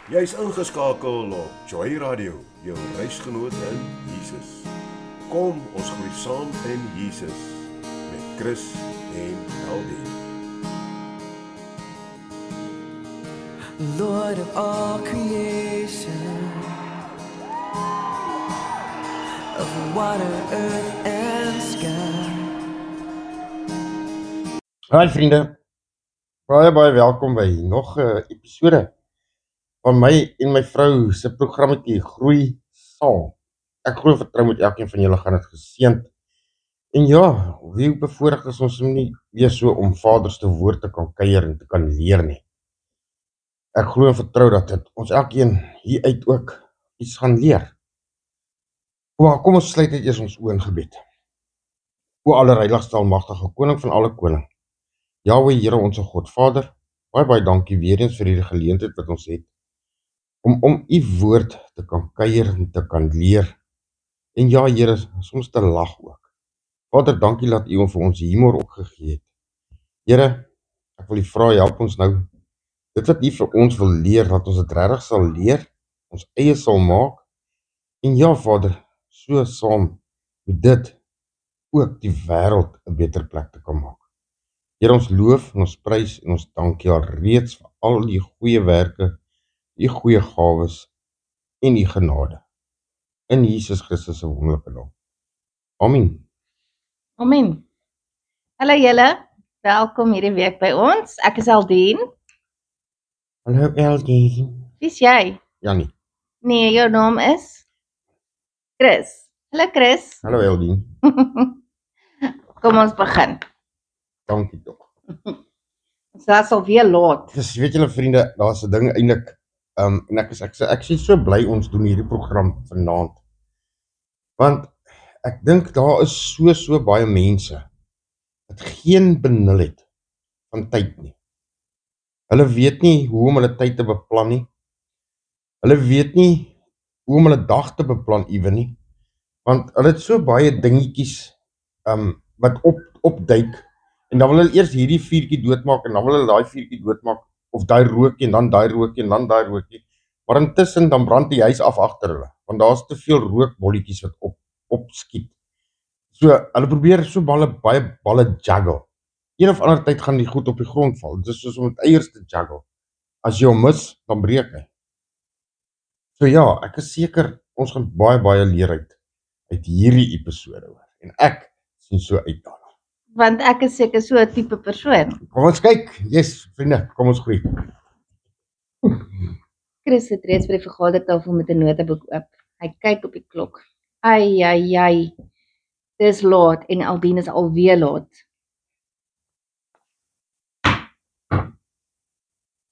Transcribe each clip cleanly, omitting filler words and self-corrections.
Jy is ingeskakel op Joy Radio, jou reisgenoot in Jesus. Kom, ons groei saam in Jesus met Chris en Eldie. Lord of all creation, of water, earth and sky. Hi vriende, baie welkom by nog 'n episode van my en my vrou se programmetjie Groei Saam. Ek glo vertrou met elkeen van julle gaan dit geseënd. En ja, wie bevoorreg is ons om nie weer so om Vader se woord te kan kuier en te kan leer nie. Ek glo en vertrou dat dit ons elkeen hieruit ook iets gaan leer. Kom ons sluit net eers ons oë in gebed. O allerheiligste almagtige koning van alle koning, Jahweh, Here onze God, Vader, baie dankie weer eens vir hierdie geleentheid wat ons het, om u woord te kan kuier en te kan leer, en ja, Here, soms te lag ook. Vader, dankie dat u vir ons humor ook gegee het. Here, ek wil u vra, help ons nou, dit wat u vir ons wil leer, dat ons dit regtig sal leer, ons eie sal maak, en ja, Vader, so saam met dit ook die wêreld 'n beter plek te kan maak. Here, ons loof en ons prys en ons dankie al reeds vir al die goeie werke, die goeie gawes en die genade. In Jesus Christus se wonderlike naam. Amen. Amen. Hallo julle, welkom hierdie week by ons. Ek is Aldien. Hallo Eldien. Wie's jy? Janie. Nee, jou naam is Chris. Hallo Chris. Hallo Eldien. Kom ons begin. Dankie tog. Ons is alweer laat. Dis weet julle vriende, daar's 'n ding eintlik en ek is so bly ons doen hierdie program vanaand. Want ek dink daar is so baie mense wat geen benul het van tyd nie. Hulle weet nie hoe om hulle tyd te beplan nie. Hulle weet nie hoe om hulle dag te beplan ewe nie. Want hulle het so baie dingetjies wat opduik en dan wil hulle eers hierdie vuurtjie doodmaak en dan wil hulle daai vuurtjie doodmaak of daai rookie en dan daai rookie en dan daai rookie. Maar intussen dan brand die huis af agter hulle want daar's te veel rookbolletjies wat opskiet. So hulle probeer so baie balle juggle. Een of ander tyd gaan die goed op die grond val. Dit is soos om met eiers te juggle. As jy hom mis, dan breek hy. So ja, ek is seker ons gaan baie leer uit hierdie episode hoor. En ek sien so uit daarna. Want ek is seker so 'n tipe persoon. Kom ons kyk. Yes, vriende, kom ons groei. Chris het reeds by die vergadertafel met 'n noteboek oop. Hy kyk op die klok. Ai. Dis laat en Aldien is alweer laat.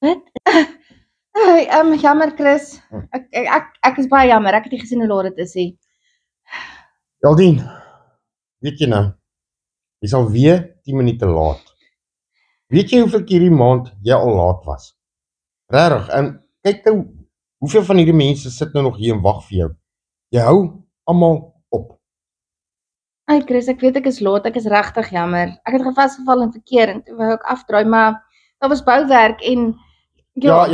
Wat? Jammer Chris. Ek is baie jammer. Ek het nie gesien hoe laat dit is nie. Eldien, weet jy nou, jy sal weer 10 minute laat. Weet jy hoeveel keer hierdie maand jy al laat was? Regtig, en kyk nou, hoeveel van hierdie mense sit nou nog hier en wag vir jou? Jy hou almal op. Ai Chris, ek weet ek is laat, ek is regtig jammer. Ek het vasgeval in verkeer en toe wou ek afdraai, maar daar was bouwerk en Ja,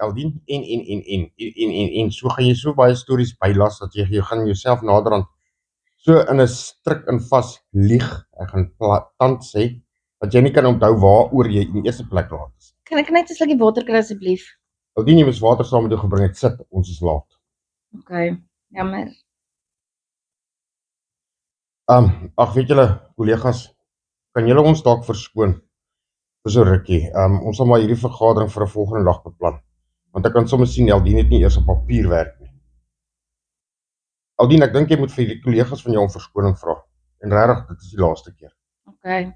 Eldien, en so gaan jy so baie stories bylas dat jy gaan jouself naderhand so in 'n strik en vas lieg. Ek gaan tand sê dat jy nie kan onthou waaroor jy in die eerste plek laat is. Kan ek net 'n slukkie water kry asseblief? Eldien, jy moes water saam met jou gebring het. Sit, ons is laat. Okay, jammer. Ag weet julle, kollegas, kan julle ons dalk verskoon vir so rukkie. Ons sal maar hierdie vergadering vir 'n volgende dag beplan. Want ek kan sommer sien Eldien het nie eers op papier werk nie. Eldien, ek dink jy moet vir die kollegas van jou om verskoning vra. En regtig, dit is die laaste keer. Okay.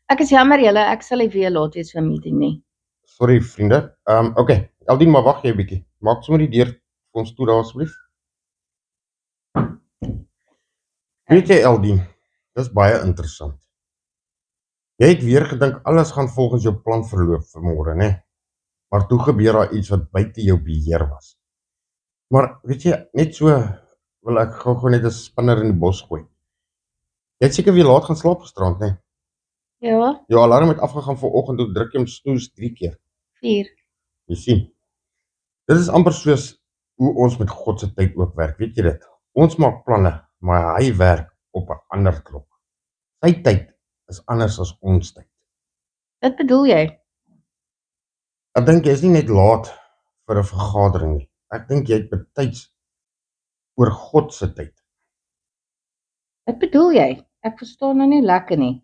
Ek is jammer julle, ek sal nie weer laat wees vir 'n meeting nie. Sorry vriende. Okay, Eldien, maar wag jy 'n bietjie. Maak sommer die deur vir ons toe daar asseblief. Weet jy Eldien, dis baie interessant. Jy het weer gedink alles gaan volgens jou plan verloop vanmôre, né? Maar toe gebeur daar iets wat buite jou beheer was. Maar weet jy, net so wil ek gou net 'n spinner in die bos gooi. Jy het seker weer laat gaan slaap gisterand, né? Ja, Jou alarm het afgegaan vanoggend, toe druk jy hom snoes 3 keer. 4. Jy sien. Dit is amper soos hoe ons met God se tyd ook werk, weet jy dit? Ons maak planne, maar hy werk op 'n ander klok. Sy tyd is anders as ons tyd. Wat bedoel jy? Ek dink jy is nie net laat vir 'n vergadering nie. Ek dink jy het betyds oor God se tyd. Wat bedoel jy? Ek verstaan nou nie lekker nie.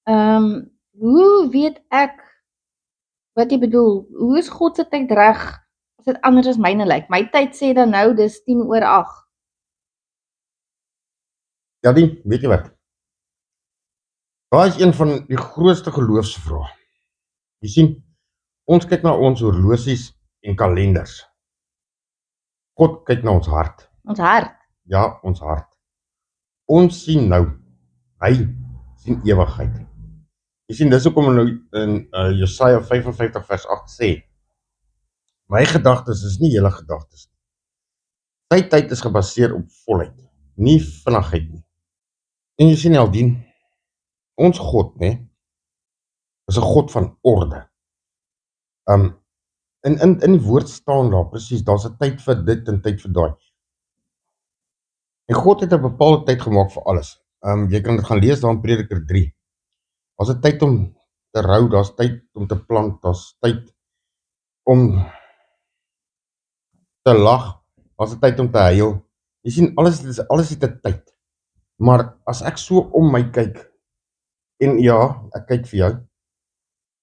Hoe weet ek wat jy bedoel? Hoe is God se tyd reg as dit anders as myne lyk? My tyd sê dan nou dis 7:50. Ja, weet jy wat? Daai is een van die grootste geloofsvrae. Jy sien, ons kyk na ons horlosies en kalenders. God kyk na ons hart. Ons hart. Ja, ons hart. Ons sien nou, hy sien ewigheid. Jy sien, dis hoekom nou in Jesaja 55 vers 8 sê, my gedagtes is nie julle gedagtes nie. Sy tyd is gebaseer op volheid, nie vinnigheid nie. En jy sien, Eldien, ons God, is 'n God van orde. In die woord staan daar, presies, daar's 'n tyd vir dit en tyd vir daai. En God het 'n bepaalde tyd gemaak vir alles. Jy kan dit gaan lees daar in Prediker 3. Daar's 'n tyd om te rou, daar's tyd om te plant, daar's tyd om te lag, daar's 'n tyd om te huil. Jy sien, alles het 'n tyd. Maar as ek so om my kyk, en ja, ek kyk vir jou,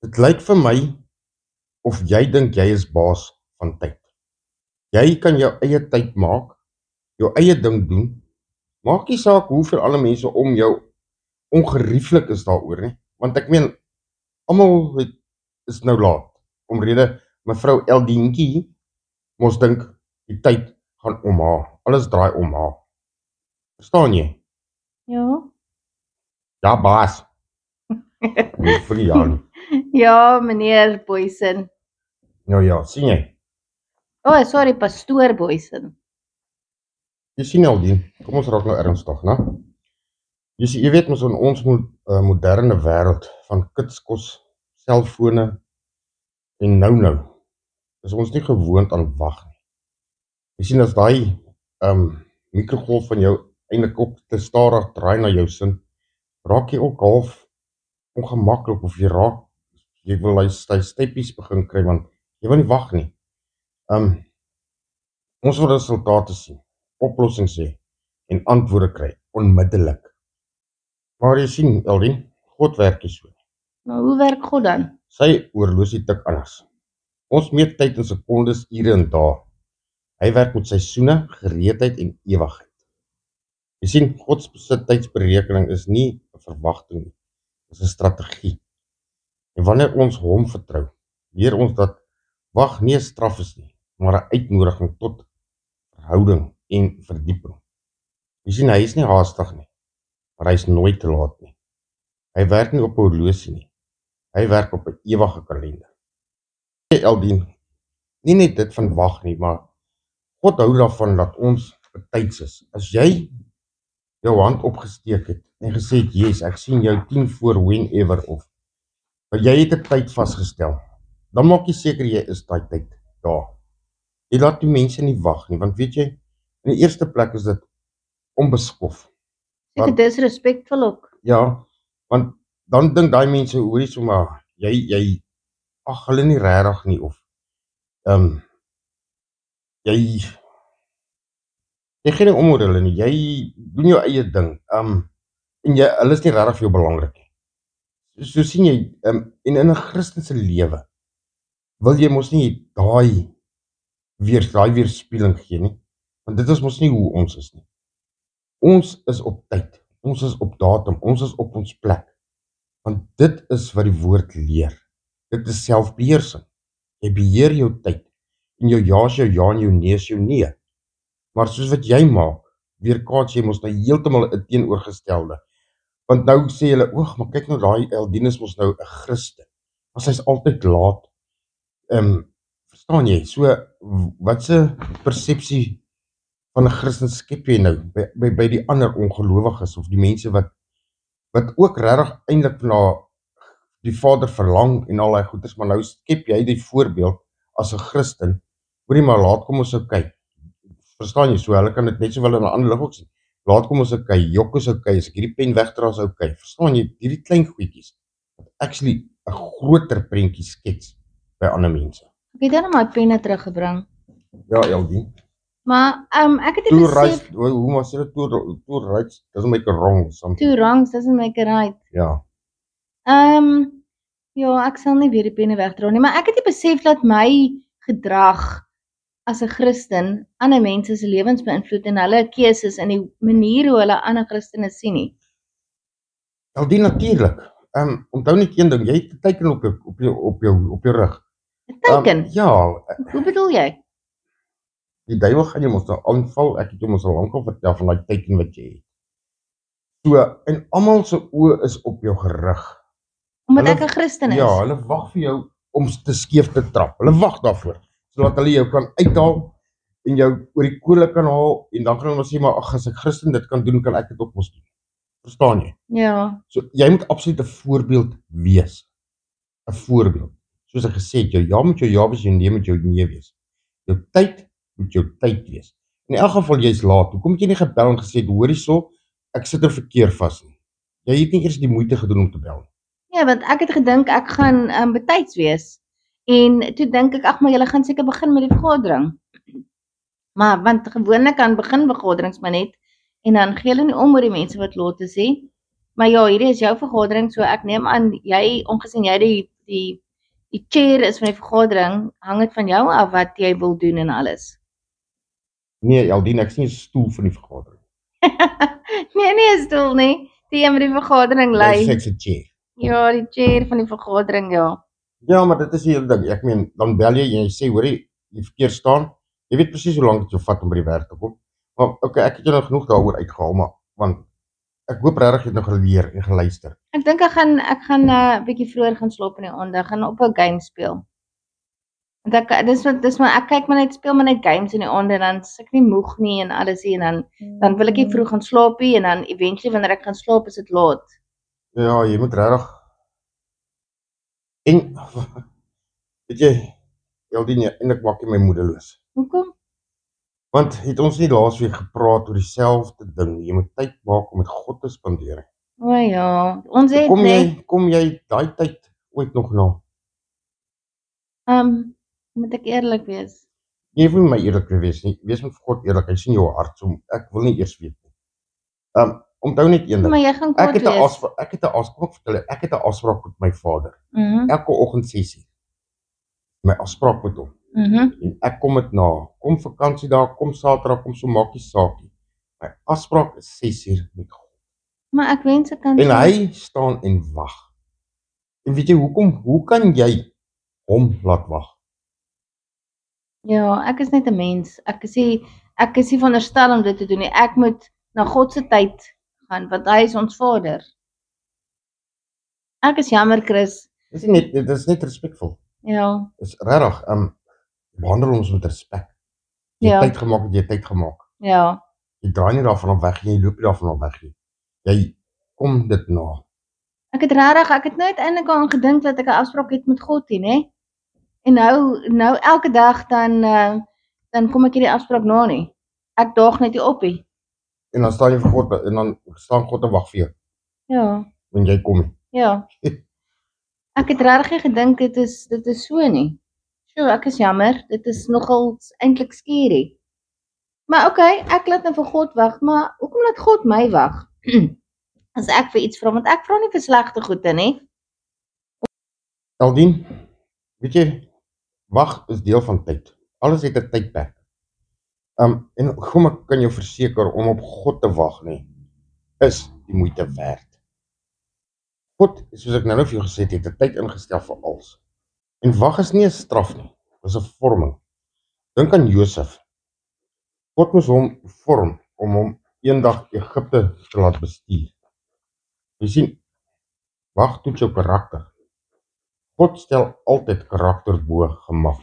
dit lyk vir my of jy dink jy is baas van tyd. Jy kan jou eie tyd maak, jou eie ding doen, maak nie saak hoeveel alle mense om jou ongerieflik is daaroor nie, want ek meen, almal is nou laat, omrede mevrou Eldientjie mos dink die tyd gaan om haar, alles draai om haar. Verstaan jy? Ja. Ja, baas. Nie vir die jaar nie. Ja, meneer Boysen. Nou ja, sien jy? Sorry, pastoor Boysen. Jy sien Eldien, kom ons raak nou ernstig, né? Jy weet mos in ons moderne wêreld van kitskos, selfone en nou is ons nie gewoond aan wag nie. Jy sien as daai mikrogolf van jou eintlik op te stadig draai na jou sin, raak jy ook half ongemaklik of jy wil hy steppies begin kry want jy wil nie wag nie. Ons wil resultate sien, oplossings sê en antwoorde kry onmiddellik. Maar jy sien, Eldien, God werk nie so. Nou, hoe werk God dan? Sy oorlosie tik anders. Ons meet tyd in sekondes, ure en dae. Hy werk met seisoene, gereedheid en ewigheid. Jy sien, God se tydsberekening is nie 'n verwagting nie, dit is 'n strategie. En wanneer ons hom vertrou, leer ons dat wag nie 'n straf is nie, maar 'n uitnodiging tot verhouding en verdieping. Jy sien, hy is nie haastig nie, maar hy is nooit te laat nie. Hy werk nie op 'n horlosie nie, hy werk op 'n ewige kalender. Eldien, nie net dit van wag nie, maar God hou daarvan dat ons betyds is. As jy jou hand opgesteek het en gesê het, yes, ek sien jou 10 voor whenever of, maar jy het 'n tyd vasgestel, dan maak jy seker jy is daai tyd daar. Jy laat die mense nie wag nie, want weet jy, in die eerste plek is dit onbeskof. Dit is respekvol ook. Ja, want dan dink daai mense, hoorie sommer, jy hulle nie regtig nie, of jy gee nie om oor hulle nie, jy doen jou eie ding, en hulle is nie regtig vir jou belangrik nie. So sien jy, en in 'n Christelike lewe wil jy mos nie daai weerspieëling gee nie, want dit is mos nie hoe ons is nie. Ons is op tyd, ons is op datum, ons is op ons plek, want dit is wat die woord leer. Dit is selfbeheersing. Jy beheer jou tyd, en jou ja is jou ja en jou nee is jou nee. Maar soos wat jy maak, weerkaats jy mos nou heeltemal 'n teenoorgestelde. Want nou sê hulle, maar kyk nou daai Eldien is mos nou 'n Christen. Maar sy's altyd laat. Verstaan jy? So watse persepsie van 'n Christen skep jy nou by die ander ongelowiges of die mense wat ook regtig eintlik na die Vader verlang en al daai goeders, maar nou skep jy die voorbeeld as 'n Christen Hoorie maar laat kom ons so kyk. Verstaan jy, so hulle kan dit net sowel in 'n ander lig ook sien. Laat kom ons so kyk, Jok is okay, as ek hierdie pen wegdra is okay. Verstaan jy, hierdie klein goedjies wat actually 'n groter prentjie skets by ander mense. Ek het dan my penne teruggebring. Ja, Eldie. Maar ek het Two besef rights, hoe maar sê dit, two rights doesn't make a wrong something. two wrongs doesn't make a right. Ja. Ja, ek sal nie weer die penne wegdra nie, maar ek het nie besef dat my gedrag as 'n Christen ander mense se lewens beïnvloed en hulle keuses en die manier hoe hulle ander Christene sien nie. Eldie, natuurlik. Onthou net een ding, jy het 'n teken op jou rug. 'n Teken? Ja, Hoe bedoel jy? die duiwel gaan jou mos nou aanval, ek het jou mos al lankal vertel van daai teken wat jy het. So, en almal se oë is op jou gerig. Omdat Hulle- ek 'n Christen is. Ja, hulle wag vir jou om te skeef te trap. Hulle wag daarvoor, sodat hulle jou kan uithaal en jou oor die kolle kan haal en dan gaan hulle maar sê, maar ag, as ek Christen dit kan doen, kan ek dit ook mos doen. Verstaan jy? Ja. So, jy moet absoluut 'n voorbeeld wees. 'n Voorbeeld. Soos ek gesê het, jou ja moet jou ja wees, jou nee moet jou nee wees. Jou tyd moet jou tyd wees. In elk geval jy's laat. Hoekom het jy nie gebel en gesê, hoor hierso, ek sit 'n verkeer vas nie. Jy het nie eers die moeite gedoen om te bel nie. Ja, want ek het gedink ek gaan betyds wees. En toe dink ek, ag maar julle gaan seker begin met die vergadering. Maar want gewoonlik kan begin vergaderings maar net en dan gee hulle nie om oor die mense wat laat is nie. Maar ja, hierdie is jou vergadering, so ek neem aan jy ongesien jy die chair is van die vergadering, hang dit van jou af wat jy wil doen en alles. Nee, Eldien, ek is nie 'n stoel van die vergadering. Nee, 'n stoel nie. Die een met die vergadering Jy lei. sê ek's 'n chair. Ja, die chair van die vergadering, ja. Ja, maar dit is die hele ding. Ek meen, dan bel jy en jy sê, hoorie, die verkeer staan. Jy weet presies hoe lank dit jou vat om by die werk te kom. Maar okay, ek het jou nou genoeg daaroor uitgehaal, maar want ek hoop regtig jy het nou geleer en geluister. Ek dink ek gaan 'n bietjie vroeër gaan slaap in die aand. Ek gaan ophou game speel. Want dis maar ek kyk maar net speel maar net games in die aand en dan is ek nie moeg nie en alles nie en dan wil ek nie vroeg gaan slaap nie en dan eventually wanneer ek gaan slaap is dit laat. Ja, jy moet regtig en weet jy, Eldien, eintlik maak jy my moedeloos. Hoekom? Want het ons nie laasweek gepraat oor dieselfde ding nie. Jy moet tyd maak om met God te spandeer. O ja, ons het Kom jy daai tyd ooit nog na? Moet ek eerlik wees. Jy wil my eerlik wees nie. Wees met God eerlik. Hy sien jou hart. So ek wil nie eers weet nie. Onthou net een ding. Maar jy gaan kwaad Ek het 'n wees. afspraak, ek het 'n afspraak met my vader. Mhm. Elke oggend 6:00. My afspraak met hom. En ek kom dit na. Kom vakansiedag, kom Saterdag, kom so maak nie saak nie. My afspraak is 6:00 met God. Maar ek wens ek kan En hy staan en wag. En weet jy hoekom? Hoe kan jy hom laat wag? Ja, ek is net 'n mens. Ek is nie veronderstel om dit te doen nie. Ek moet na God se tyd gaan want hy is ons Vader. Ek is jammer, Chris. Dit is net respekvol. Ja. Dis regtig, behandel ons met respek. Jy Ja. tyd gemaak, jy tyd gemaak. Ja. Jy draai nie daarvan af weg nie, jy loop nie daarvan af weg nie. Jy kom dit na. Ek het nooit eintlik aan gedink dat ek 'n afspraak het met God nie, hè? En nou elke dag dan kom ek hierdie afspraak na nie. Ek daag net nie op nie. En dan staan jy vir God en dan staan God en wag vir jou. Ja. En jy kom nie. Ja. Ek het regtig nie gedink dit is so nie. So, ek is jammer. Dit is nogal eintlik skeerie. Maar okay, ek laat nou vir God wag, maar hoekom laat God my wag? As ek vir iets vra, want ek vra nie vir slegte goede nie. Eldien, weet jy, wag is deel van tyd. Alles het 'n tydperk. En kom ek kan jou verseker om op God te wag nie, is die moeite werd. God, soos ek nou vir jou gesê het 'n tyd ingestel vir alles. En wag is nie 'n straf nie, dis 'n vorming. Dink aan Josef. God moes hom vorm om hom eendag Egipte te laat bestuur. Jy sien, wag toets jou karakter. God stel altyd karakter bo gemak.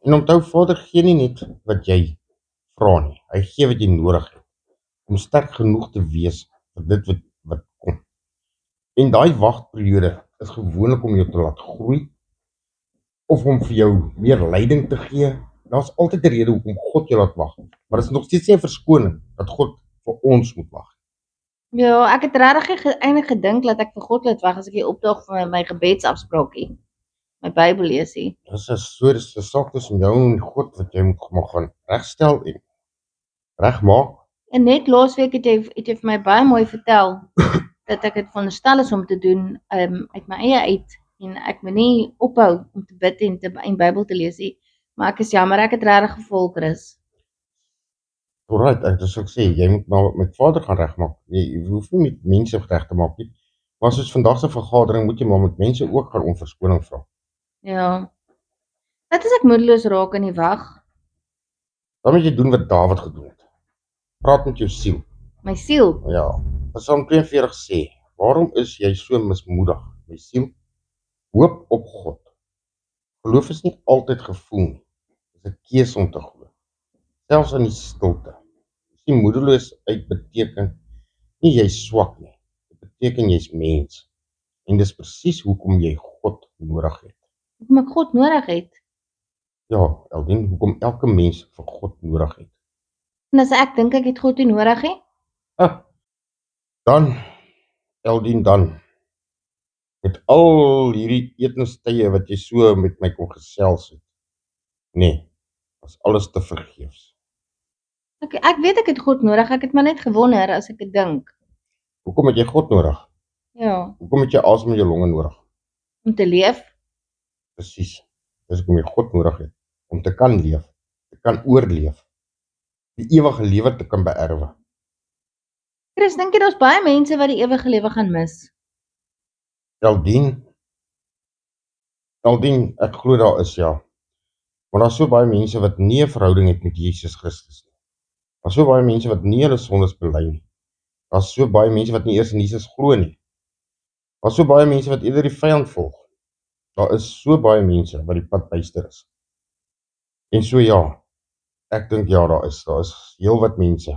En onthou, Vader gee nie net wat jy vra nie. Hy gee wat jy nodig het om sterk genoeg te wees vir dit wat kom. En daai wagperiode is gewoonlik om jou te laat groei of om vir jou meer leiding te gee. Daar's altyd 'n rede hoekom God jou laat wag. Maar dit is nog steeds nie 'n verskoning dat God vir ons moet wag. Ja, ek het regtig eintlik gedink dat ek vir God laat wag as ek hier opdag vir my gebedsafspraakie, my Bybel leesie. Dis 'n saak tussen jou en God wat jy moet gaan regstel en regmaak. En net laasweek het jy vir my baie mooi vertel dat ek dit veronderstel is om te doen uit my eie uit en ek moet nie ophou om te bid en Bybel te lees nie, maar ek is jammer ek het regtig gevolg, Chris. Alright, ek sou sê jy moet maar met Vader gaan regmaak. Jy hoef nie met mense reg te maak nie. Maar soos vandag se vergadering moet jy maar met mense ook gaan om verskoning vra. Ja. Wat as ek moedeloos raak in die wag? Dan moet jy doen wat Dawid gedoen het. Praat met jou siel. My siel. Ja. Psalm 42 sê, waarom is jy so mismoedig, my siel? Hoop op God. Geloof is nie altyd gevoel nie. Dit is 'n keuse om te glo. Selfs in die stilte. As jy moedeloos uit beteken nie jy's swak nie. Dit beteken jy's mens. En dis presies hoekom jy God nodig het. Hoekom ek God nodig het. Ja, Eldien, hoekom elke mens vir God nodig het. En as ek dink ek het God nie nodig nie, Dan, Eldien, dan, met al hierdie etenstye wat jy so met my kon gesels het, nee, was alles te vergeefs. ek weet ek het God nodig, ek het maar net gewonder as ek dit dink. Hoekom het jy God nodig? Ja, Hoekom het jy asem in jou longe nodig? om te leef. Presies, dis hoekom jy God nodig het, om te kan leef, te kan oorleef, die ewige lewe te kan beerwe. Chris, dink jy daar's baie mense wat die ewige lewe gaan mis? Eldien, ek glo daar is, ja. Maar daar's so baie mense wat nie 'n verhouding het met Jesus Christus nie. Daar's so baie mense wat nie hulle sondes bely nie. Daar's so baie mense wat nie eers in Jesus glo nie. Daar's so baie mense wat eerder die vyand volg. Daar is so baie mense wat die pad byster is. En so ja, ek dink ja, daar is heelwat mense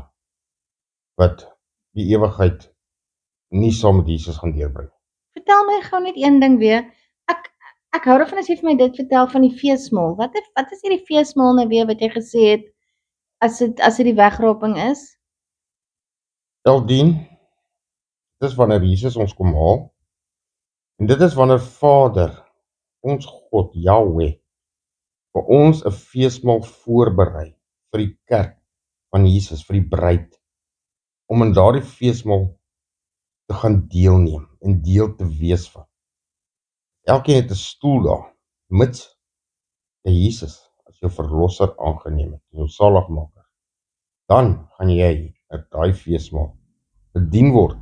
wat die ewigheid nie saam met Jesus gaan deurbring. Vertel my gou net een ding weer. Ek hou daarvan as jy vir my dit vertel van die feesmaal. Wat is hierdie feesmaal nou weer wat jy gesê het as dit die wegraping is? Eldien, dit is wanneer Jesus ons kom haal. En dit is wanneer Vader, ons God, Yahweh, vir ons 'n feesmaal voorberei vir die kerk van Jesus, vir die bruid, om in daardie feesmaal te gaan deelneem en deel te wees van. Elkeen het 'n stoel daar, mits jy Jesus as jou verlosser aangeneem het, jou saligmaker. Dan gaan jy uit daai feesmaal bedien word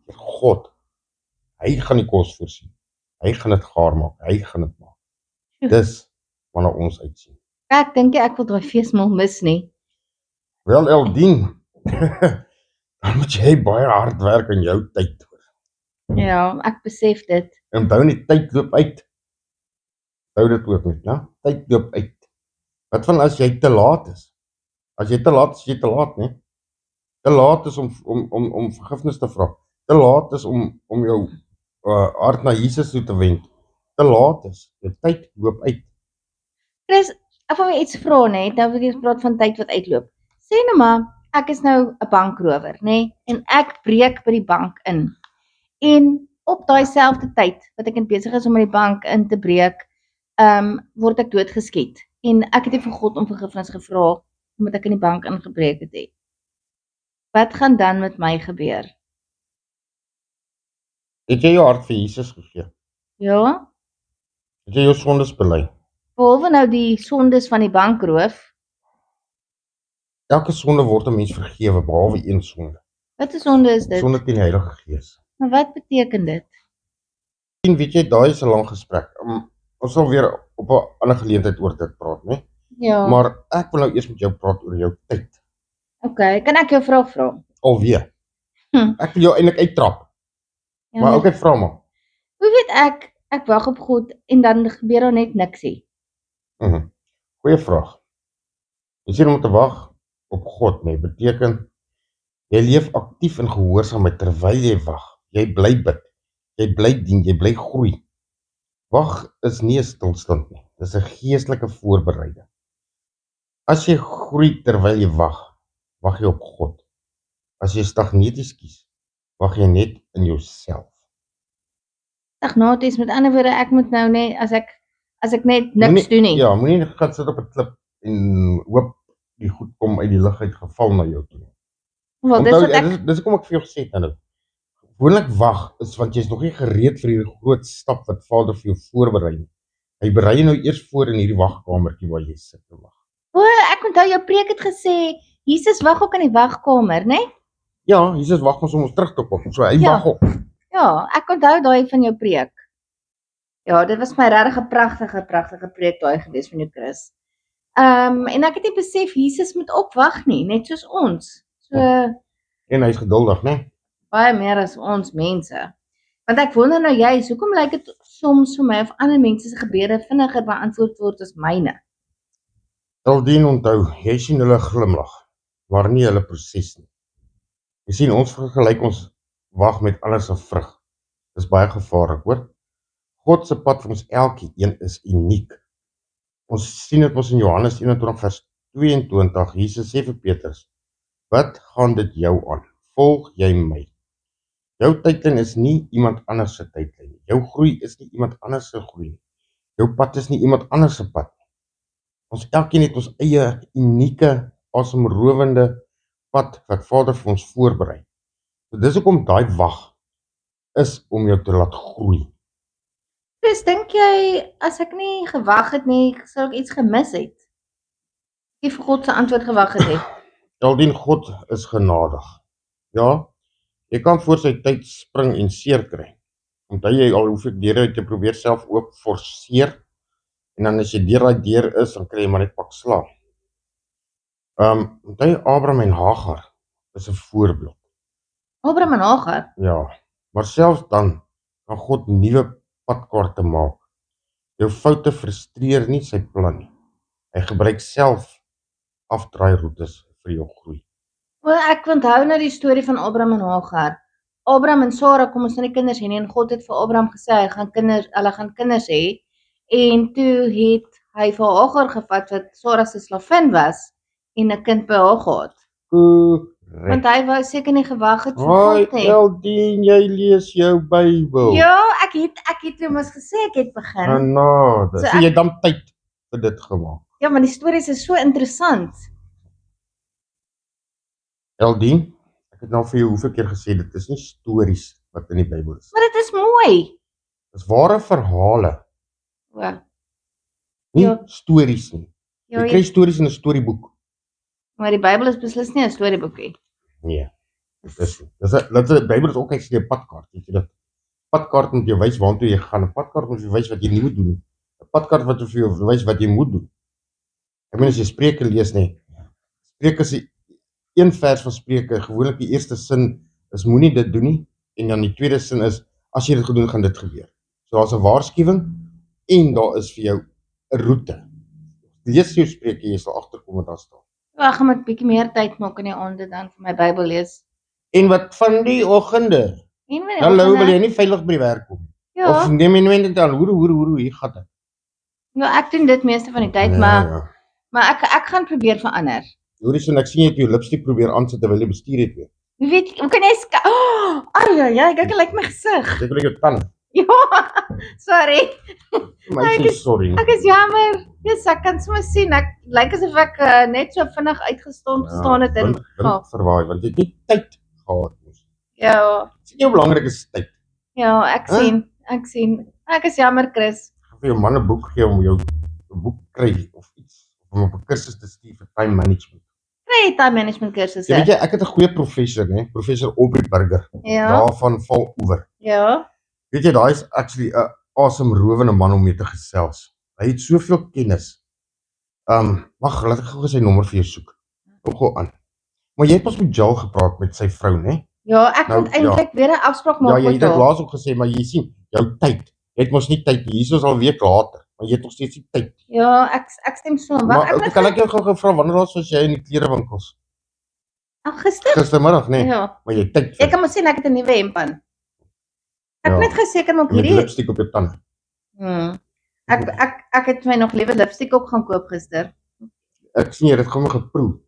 deur God. Hy gaan die kos voorsien. Hy gaan dit gaar maak. Hy gaan dit maak. Dis wanneer ons uitsien. Ek dink ek wil daai feesmaal mis nie. Wel, Eldien, dan moet jy baie hard werk in jou tyd. Ja, ek besef dit. En onthou nie, tyd loop uit. Hou dit ook net, né? Tyd loop uit. Wat van as jy te laat is? As jy te laat is, jy te laat, né? Te laat is om vergifnis te vra. Te laat is om jou hart na Jesus toe te wend. Te laat is. Jou tyd loop uit. Chris, ek wil my iets vra net, nou wil ek praat van tyd wat uitloop. Sê nou maar, ek is nou 'n bankrower, nê? En ek breek by die bank in. En op daai selfde tyd wat ek besig is om by die bank in te breek, word ek doodgeskiet. En ek het vir God om vergifnis gevra omdat ek in die bank ingebreek het. Wat gaan dan met my gebeur? Het jy jou hart vir Jesus gegee? Ja? Het jy jou sondes bely? Behalwe nou die sondes van die bankroof. Elke sonde word 'n mens vergewe, behalwe een sonde. Wat 'n sonde is dit? Sonde teen die Heilige Gees. Maar wat beteken dit? En weet jy, daai is 'n lang gesprek. Ons sal weer op 'n ander geleentheid oor dit praat, né? Ja. Maar ek wil nou eers met jou praat oor jou tyd. Okay, kan ek jou 'n vraag vra? Alweer. Ek wil jou eintlik uittrap. Ja, Maar okay, vra maar. Hoe weet ek wag op God en dan gebeur daar net niksie? Goeie vraag. Jy sê om te wag op God, nee, beteken jy leef aktief in gehoorsaamheid terwyl jy wag. Jy bly bid. Jy bly dien, jy bly groei. Wag is nie 'n stilstand nie. Dis 'n geestelike voorbereiding. As jy groei terwyl jy wag jy op God. As jy stagneties kies, wag jy net in jouself. Stagnaties, met ander woorde, ek moet nou net, as ek net niks doen nie. Ja, moenie gaan sit op 'n klip en hoop die goed kom uit die lug uit geval na jou toe. Wel, Dis hoekom ek vir jou gesê het nou. Gewoonlik wag is want jy's nog nie gereed vir hierdie groot stap wat Vader vir jou voorberei nie. Hy berei jou nou eers voor in hierdie wagkamertjie waar jy sit te wag. O, ek onthou jou preek het gesê, Jesus wag ook in die wagkamer, né? Ja, Jesus wag ons om ons terug te kom. So hy Ja. wag op. Ja, ek onthou daai van jou preek. Ja, dit was my regtig 'n pragtige preek daai gewees van jou Chris. En ek het nie besef Jesus moet opwag nie, net soos ons. So En hy's geduldig, né? baie meer as ons mense. Want ek wonder nou juist, hoekom lyk dit soms vir my of ander mense se gebede vinniger beantwoord word as myne? Aldien onthou, jy sien hulle glimlag, maar nie hulle proses nie. Jy sien ons vergelyk ons wag met alles se vrug. Dis baie gevaarlik, hoor. God se pad vir ons elkeen is uniek. Ons sien dit mos in Johannes 21 vers 22. Jesus sê vir Petrus: "Wat gaan dit jou aan? Volg jy my." Jou tydlyn is nie iemand anders se tydlyn nie. Jou groei is nie iemand anders se groei nie. Jou pad is nie iemand anders se pad nie. Ons elkeen het ons eie unieke, asemrowende pad wat Vader vir ons voorberei. So dis hoekom daai wag is om jou te laat groei. Dus dink jy, as ek nie gewag het nie, sou ek iets gemis het? Ek vir God se antwoord gewag het. Aldien God is genadig. Ja, jy kan voor sy tyd spring en seer kry. Onthou jy al hoeveel deure het jy probeer self oop forceer, en dan as jy deur daai deur is, dan kry jy maar net pak slaap. Onthou jy Abraham en Hagar is 'n voorbeeld. Abraham en Hagar. Ja, maar selfs dan kan God nuwe padkaarte maak. Jou foute frustreer nie sy plan nie. Hy gebruik self afdraairoetes vir jou groei. Wel, ek onthou nou die storie van Abraham en Hagar. Abraham en Sara kom ons nou nie kinders hê nie, en God het vir Abraham gesê hulle gaan kinders hê, en toe het hy vir Hagar gevat wat Sara se slavin was en 'n kind by haar gehad. Want hy wou seker nie gewag het vir God nie. Aldien, jy lees jou Bybel. Ja, ek het toe mos gesê ek het begin. Genade. So So jy dan tyd vir dit gemaak. Ja, maar die stories is so interessant. Aldien, ek het nou vir jou hoeveel keer gesê, dit is nie stories wat in die Bybel is. Maar dit is mooi. Dit is ware verhale, O, nie Ja. stories nie. ja, Jy kry stories in 'n storieboek. maar die Bybel is beslis nie 'n storieboekie. Nee, dit is nie. Die Bybel is ook net 'n padkaart, weet jy dit? Padkaart moet jou wys waartoe jy gaan. 'n Padkaart moet jou wys wat jy nie moet doen nie. 'n Padkaart wat vir jou wys wat jy moet doen. Ek meen as jy Spreuke lees, nê. Spreuke is een vers van Spreuke, gewoonlik die eerste sin is moenie dit doen nie, en dan die tweede sin is as jy dit gedoen gaan dit gebeur. So daar's 'n waarskuwing en daar is vir jou 'n roete. Lees jou Spreuke, jy sal agterkom wat daar staan. Ek gaan met bietjie meer tyd maak in die aande dan vir my Bybel lees. En wat van die oggende? En wanneer Hallo, wil jy nie veilig by die werk kom? Ja, Of neem jy net al hoe hier gaan dit? ja, ek doen dit meeste van die tyd, maar ek gaan probeer verander. Hoorie, so ek sien jy het jou lipstik probeer aansit terwyl jy bestuur het weer. Wie weet, hoe kan jy ja, kyk, lyk my gesig. Ek wil jou tand. Ja, sorry. Maar ek is sorry. Ek is jammer. Yes, ek kan sommer sien, ek lyk asof ek net so vinnig uitgestomp staan het en verwaai, want jy het nie tyd gehad nie. ja, Dit is nie belangrik is tyd. ja, ek sien. Ek is jammer, Chris. Ek gaan vir jou man 'n boek gee om jou 'n boek kry of iets, of om op 'n kursus te stuur vir time management. Kry time management kursusse. Jy weet jy, ek het 'n goeie professor, né? Professor Aubrey Burger, Ja, daarvan val oor. ja. Weet jy, daai is actually 'n asemrowende man om mee te gesels. Hy het soveel kennis. Wag, laat ek gou sy nommer vir jou soek. Kom gou aan. Maar jy het pas met Joel gepraat met sy vrou, né? Ja, ek Nou, moet eintlik weer 'n afspraak maak Ja, jy met het dit haar. laas ook gesê, maar jy sien, jou tyd. Jy het mos nie tyd nie. Hier is al 'n week later, maar jy het nog steeds nie tyd. Ja, ek stem so. Maar Wag, ek kan ek jou gou vra wanneer laas was jy in die klerewinkels? gister. Gistermiddag, né? Ja. Maar jy het tyd. Ek kan mos sien ek het 'n nuwe hemp aan. Ek Ja. het net geseker maak met hierdie. lipstik op jou tande. Ek het my nog liewe lipstick op gaan koop gister. Ek sien jy het gewoon geproef.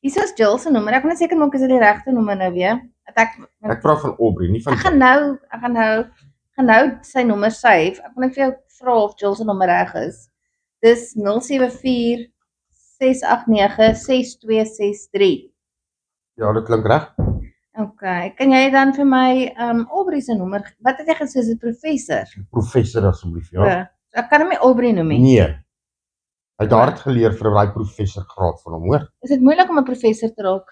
Hier is Jill se nommer. Ek moet net seker maak is dit die regte nommer nou weer. Ek praat van Aubrey, nie van Ek gaan nou sy nommer save. Ek wil net vir jou vra of Jill se nommer reg is. Dis 074 689 6263. Ja, dit klink reg. Okay, kan jy dan vir my Aubrey se nommer, wat het jy gesê, is dit professor? Professor asseblief, ja. Ja. So ek kan hom nie Aubrey noem nie. Nee. Hy het hard geleer vir daai professor graad van hom, hoor. Is dit moeilik om 'n professor te raak?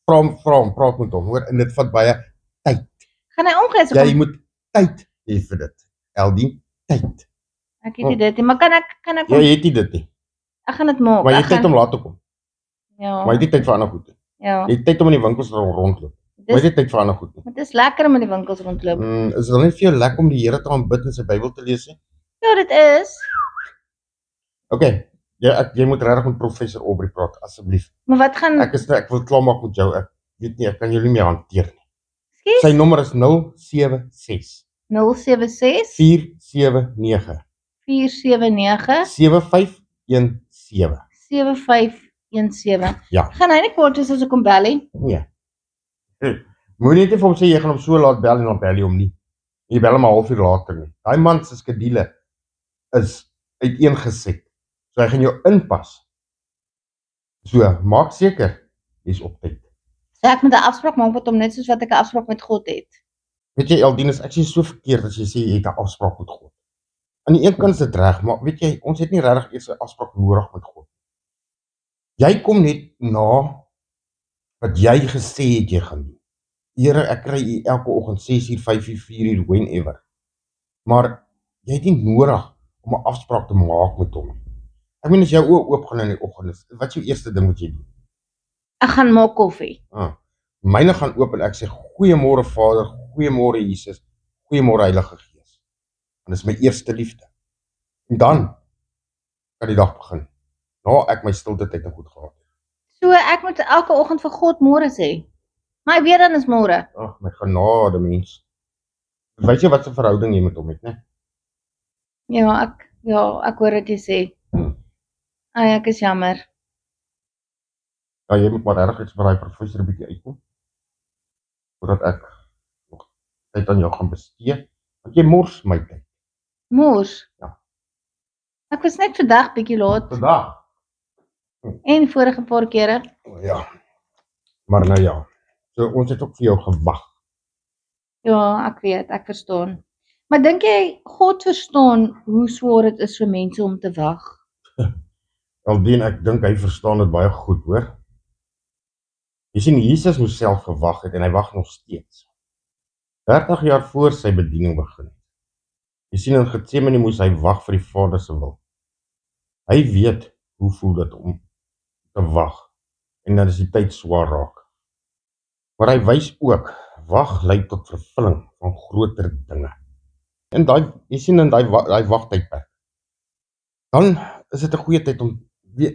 Vra hom, praat met hom, hoor, en dit vat baie tyd. Gaan hy omgee so? Jy moet tyd hê vir dit. Eldien, tyd. Ek het nie dit nie, maar kan ek Jy het nie dit nie. Ek gaan dit maak. Maar jy het tyd om laat te kom. Ja. Maar jy het nie tyd vir ander goed nie. Ja. Jy het tyd om in die winkels rondloop. Maar jy het nie tyd vir ander goed nie. Dit is lekker om in die winkels rondloop. Is dit nie vir jou lekker om die Here te aanbid en sy Bybel te lees nie? Ja, dit is. Okay, jy moet regtig met professor Aubrey praat, asseblief. Maar wat gaan Ek wil klaarmaak met jou. Ek weet nie, ek kan jou nie meer hanteer nie. Skus? Sy nommer is 076 076 479 479 7517. 7517. Ja. Gaan hy nie kwaad wees as ek hom bel nie? Nee. Moenie net vir hom sê jy gaan hom so laat bel en dan bel jy hom nie. Jy bel hom 'n halfuur later nie. Daai man se skedule is uiteengeset. So hy gaan jou inpas. So, maak seker jy's op tyd. So ek moet 'n afspraak maak met hom net soos wat ek 'n afspraak met God het. Weet jy, Eldinus, ek sê so verkeerd as jy sê jy het 'n afspraak met God. Aan die een kant is dit reg, maar weet jy, ons het nie regtig eers 'n afspraak nodig met God. Jy kom net na wat jy gesê het jy gaan doen. Here, ek kry u elke oggend 6:00, 5:00, 4:00, whenever. Maar jy het nie nodig om 'n afspraak te maak met hom. Ek meen as jou oë oop gaan in die oggend, wat is jou eerste ding wat jy doen? Ek gaan maak koffie. Myne gaan oop en ek sê goeiemôre Vader, goeiemôre Jesus, goeiemôre Heilige Gees. En dis my eerste liefde. En dan kan die dag begin. Na ek my stilte tyd goed gehad het. So ek moet elke oggend vir God môre sê. Maar ek weet dan is môre. Ag, my genade mens. Weet jy wat 'n verhouding jy met hom het, né? Ja, ek hoor dit jy sê. Ai, ek is jammer. Ja, jy moet maar regtig iets vir daai professor 'n bietjie uitkom. Sodat ek nog tyd aan jou gaan bestee, want jy mors my tyd. Mors? Ja. Ek was net vandag bietjie laat. Vandag. En vorige paar kere. Ja. Maar nou ja. So ons het ook vir jou gewag. Ja, ek weet, ek verstaan. Maar dink jy God verstaan hoe swaar dit is vir mense om te wag? Aldien ek dink hy verstaan dit baie goed, hoor. Jy sien Jesus moes self gewag het en hy wag nog steeds. 30 jaar voor sy bediening begin het. Jy sien in Getsemane moes hy wag vir die Vader se wil. Hy weet hoe voel dit om te wag en dan is die tyd swaar raak. Maar hy wys ook, wag lei tot vervulling van groter dinge. En jy sien in daai wagtydperk. Dan is dit 'n goeie tyd om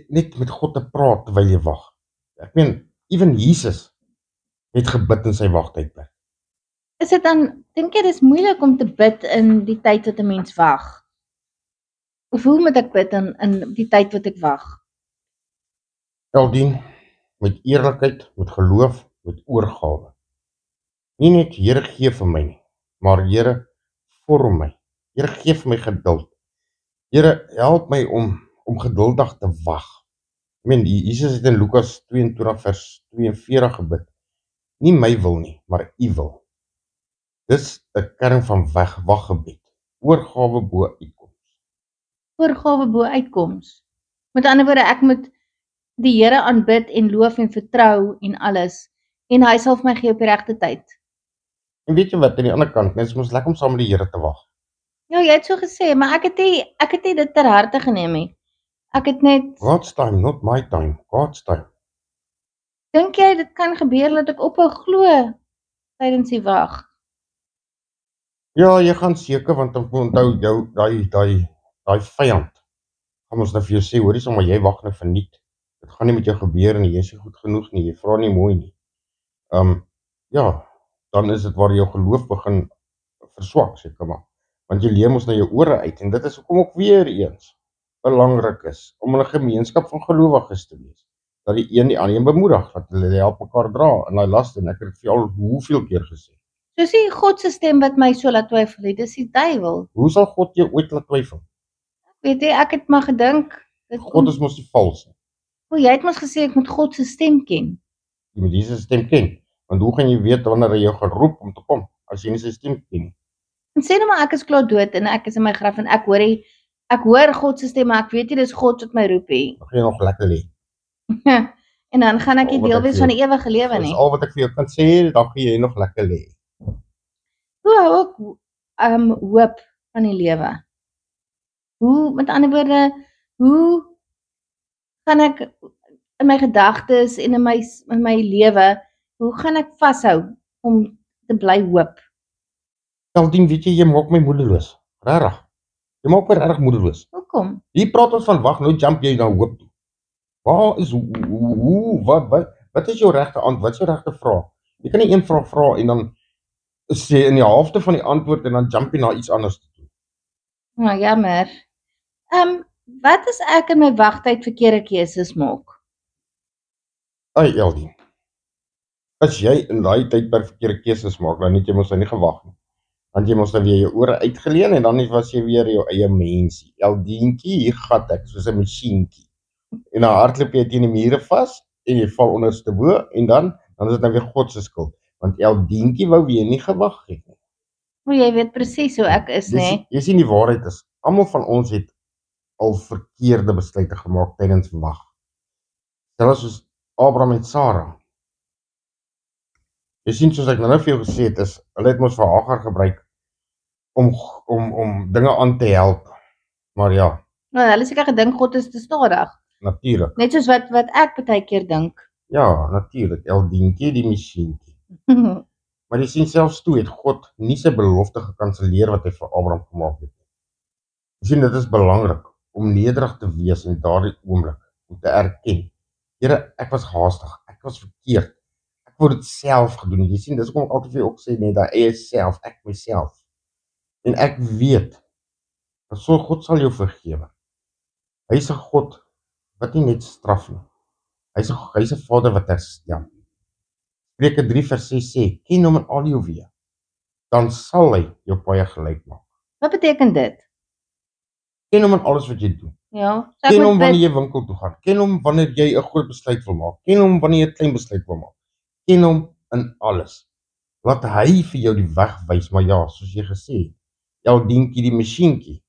net met God te praat terwyl jy wag. Ek meen, ewen Jesus het gebid in sy wagtydperk. Is dit dan, dink jy dis moeilik om te bid in die tyd wat 'n mens wag? Of hoe moet ek bid in die tyd wat ek wag? Eldien, met eerlikheid, met geloof, met oorgawe. Nie net Here gee vir my nie, maar Here vorm my. Here gee vir my geduld. Here help my om geduldig te wag. Ek meen, Jesus het in Lukas 22 vers 42 gebid. Nie my wil nie, maar u wil. Dis 'n kern van waggebed. Oorgawe bo uitkoms. Oorgawe bo uitkoms. Met ander woorde, ek moet die Here aanbid en loof en vertrou en alles. En hy sal vir my gee op die regte tyd. En weet jy wat, aan die ander kant, mens moet lekker om saam met die Here te wag. Ja, jy het so gesê, maar ek het nie dit ter harte geneem nie. Ek het net, God's time, not my time. God's time. dink jy dit kan gebeur dat ek ophou glo tydens die wag? Ja, jy gaan seker, want dan onthou jou, daai vyand, gaan ons nou vir jou sê, hoorie sommer, jy wag nou verniet. Dit gaan nie met jou gebeur nie, jy is nie goed genoeg nie, jy vra nie mooi nie. Ja, dan is dit waar jou geloof begin verswak, seker maar. Want jy leer mos na jou ore uit en dit is hoekom ook weer eens belangrik is om in 'n gemeenskap van gelowiges te wees. Dat die een die ander een bemoedig, dat hulle help mekaar dra in daai laste en ek het dit vir al hoeveel keer gesê. Soos die God se stem wat my so laat twyfel het, dis die duiwel. Hoe sal God jou ooit laat twyfel? Weet jy, ek het maar gedink, God is mos nie vals nie. jy het mos gesê ek moet God se stem ken. Jy moet Jesus stem ken. Want hoe gaan jy weet wanneer hy jou gaan roep om te kom as jy nie sy stem ken nie? En sê nou maar ek is klaar dood en ek is in my graf en ek hoor God se stem, maar ek weet nie dis God wat my roep nie. Dan gaan jy nog lekker lê. En dan gaan ek nie Al wat deel ek wees weet. van die ewige lewe Dis nie. al wat ek vir jou kan sê, dan gaan jy nog lekker lê. Hoe hou ek hoop van die lewe? Hoe, met ander woorde, hoe gaan ek in my gedagtes en in my lewe, hoe gaan ek vashou om te bly hoop? Aldien, weet jy maak my moedeloos. Regtig. Jy maak my regtig moedeloos. Hoekom? Hier praat ons van wag, nou jump jy na hoop toe. Waar is wat is jou regte antwoord? Wat is jou regte vraag? Jy kan nie een vraag vra en dan sê in die helfte van die antwoord en dan jump jy na iets anders toe. Nou, jammer. Wat as ek in my wagtyd verkeerde keuses maak? Ai, Eldien. As jy in daai tydperk verkeerde keuses maak, dan het jy mos nie gewag nie. Want jy mos dan weer jou ore uitgeleen en dan was jy weer jou eie mensie. Eldientjie, hier gat ek soos 'n masjienkie. En dan hardloop jy teen die mure vas en jy val onderste bo en dan is dit nou weer God se skuld. Want Eldientjie wou weer nie gewag het nie. O, jy weet presies hoe ek is, né? Jy sien die waarheid is, almal van ons het al verkeerde besluite gemaak tydens wag. Selfs soos Abraham en Sara. Jy sien soos ek nou vir jou gesê het, is hulle het mos vir Hagar gebruik om dinge aan te help. Maar ja, Nou, hulle seker gedink God is te stadig. natuurlik. Net soos wat ek baie keer dink. Ja, natuurlik. Eldientjie die masjienkie. Maar jy sien selfs toe het God nie sy belofte gekanselleer wat hy vir Abraham gemaak het. Jy sien dit is belangrik om nederig te wees in daardie oomblik om te erken. Here, ek was haastig, ek was verkeerd. Ek wou dit self gedoen. Jy sien, dis hoekom ek altyd vir jou ook sê nee, daai eie self, ek myself. En ek weet dat so God sal jou vergewe. Hy is 'n God wat nie net straf nie. Hy is 'n Vader wat herstel. Spreuke 3 vers 6 sê, ken hom in al jou weë, dan sal hy jou paaie gelyk maak. Wat beteken dit? Ken hom in alles wat jy doen. Ja, so ek Ken moet hom wanneer jy winkel toe gaan. Ken hom wanneer jy 'n groot besluit wil maak. Ken hom wanneer jy 'n klein besluit wil maak. Ken hom in alles. Laat hy vir jou die weg wys, maar ja, soos jy gesê het, Eldientjie die masjienkie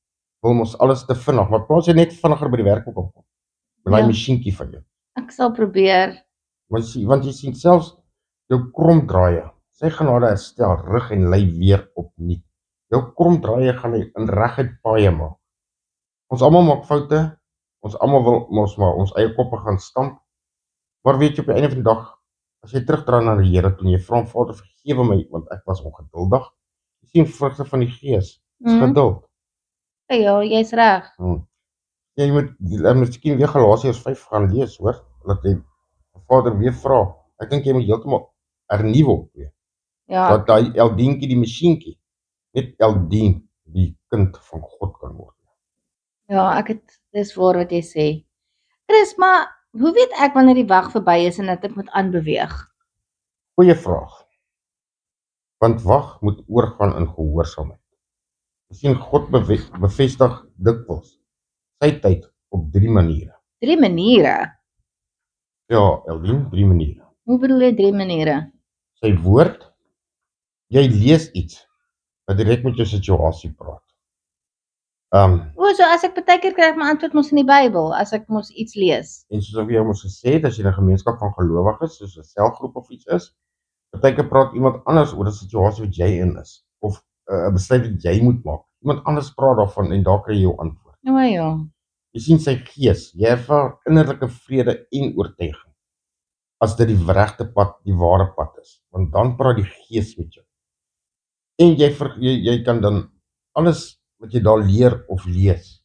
wil mos alles te vinnig, maar plaas jy net vinniger by die werk kom. Met daai Ja. masjienkie van jou. Ek sal probeer. Want jy sien selfs jou kromdraaie, sy genade herstel rug en lei weer opnuut. Jou kromdraaie gaan hy in reguit paaie maak. Ons almal maak foute, ons almal wil mos maar ons eie koppe gaan stamp. Maar weet jy op die einde van die dag, as jy terugdraai na die Here toe en jy vra hom, Vader, vergewe my want ek was ongeduldig. Jy sien vrugte van die Gees, is geduld. Ja, jy's reg. Jy moet miskien weer Galasiërs 5 gaan lees, hoor, dat jy Vader weer vra. Ek dink jy moet heeltemal hernuwe word weer. Ja, Dat daai Eldientjie die masjienkie net Eldien die kind van God kan word. ja, dis waar wat jy sê. Chris, maar hoe weet ek wanneer die wag verby is en dat ek moet aanbeweeg? Goeie vraag. Want wag moet oorgaan in gehoorsaamheid. Jy sien God bevestig dikwels sy tyd op 3 maniere. 3 maniere. Ja, Eldien, 3 maniere. Hoe bedoel jy 3 maniere? Sy woord, jy lees iets wat direk met jou situasie praat. O, so as ek baie keer kry ek my antwoord mos in die Bybel, as ek mos iets lees. En soos ek jou mos gesê het, as jy in 'n gemeenskap van gelowiges, soos 'n selgroep of iets is, baie keer praat iemand anders oor 'n situasie wat jy in is of 'n besluit wat jy moet maak. Iemand anders praat daarvan en daar kry jy jou antwoord. O ja. Jy sien sy gees, jy ervaar innerlike vrede en oortuiging as dit die regte pad, die ware pad is, want dan praat die gees met jou. En jy kan dan alles wat jy daar leer of lees,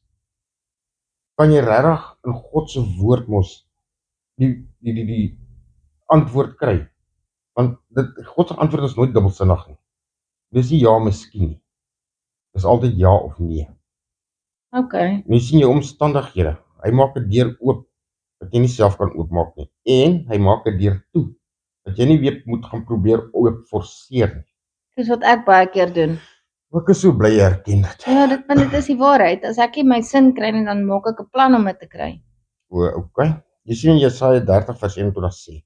kan jy regtig in God se woord mos die antwoord kry. Want God se antwoord is nooit dubbelsinnig nie. Dis nie ja, miskien nie. Dis altyd ja of nee. Okay. Nu sien jy omstandighede. Hy maak 'n deur oop wat jy nie self kan oopmaak nie. En hy maak 'n deur toe dat jy nie weer moet gaan probeer oop forceer nie. Dis wat ek baie keer doen. Ek is so bly jy herken dit. Ja, dit is die waarheid. As ek nie my sin kry nie, dan maak ek 'n plan om dit te kry. Okay. Jy sien Jesaja 30 vers 21 sê.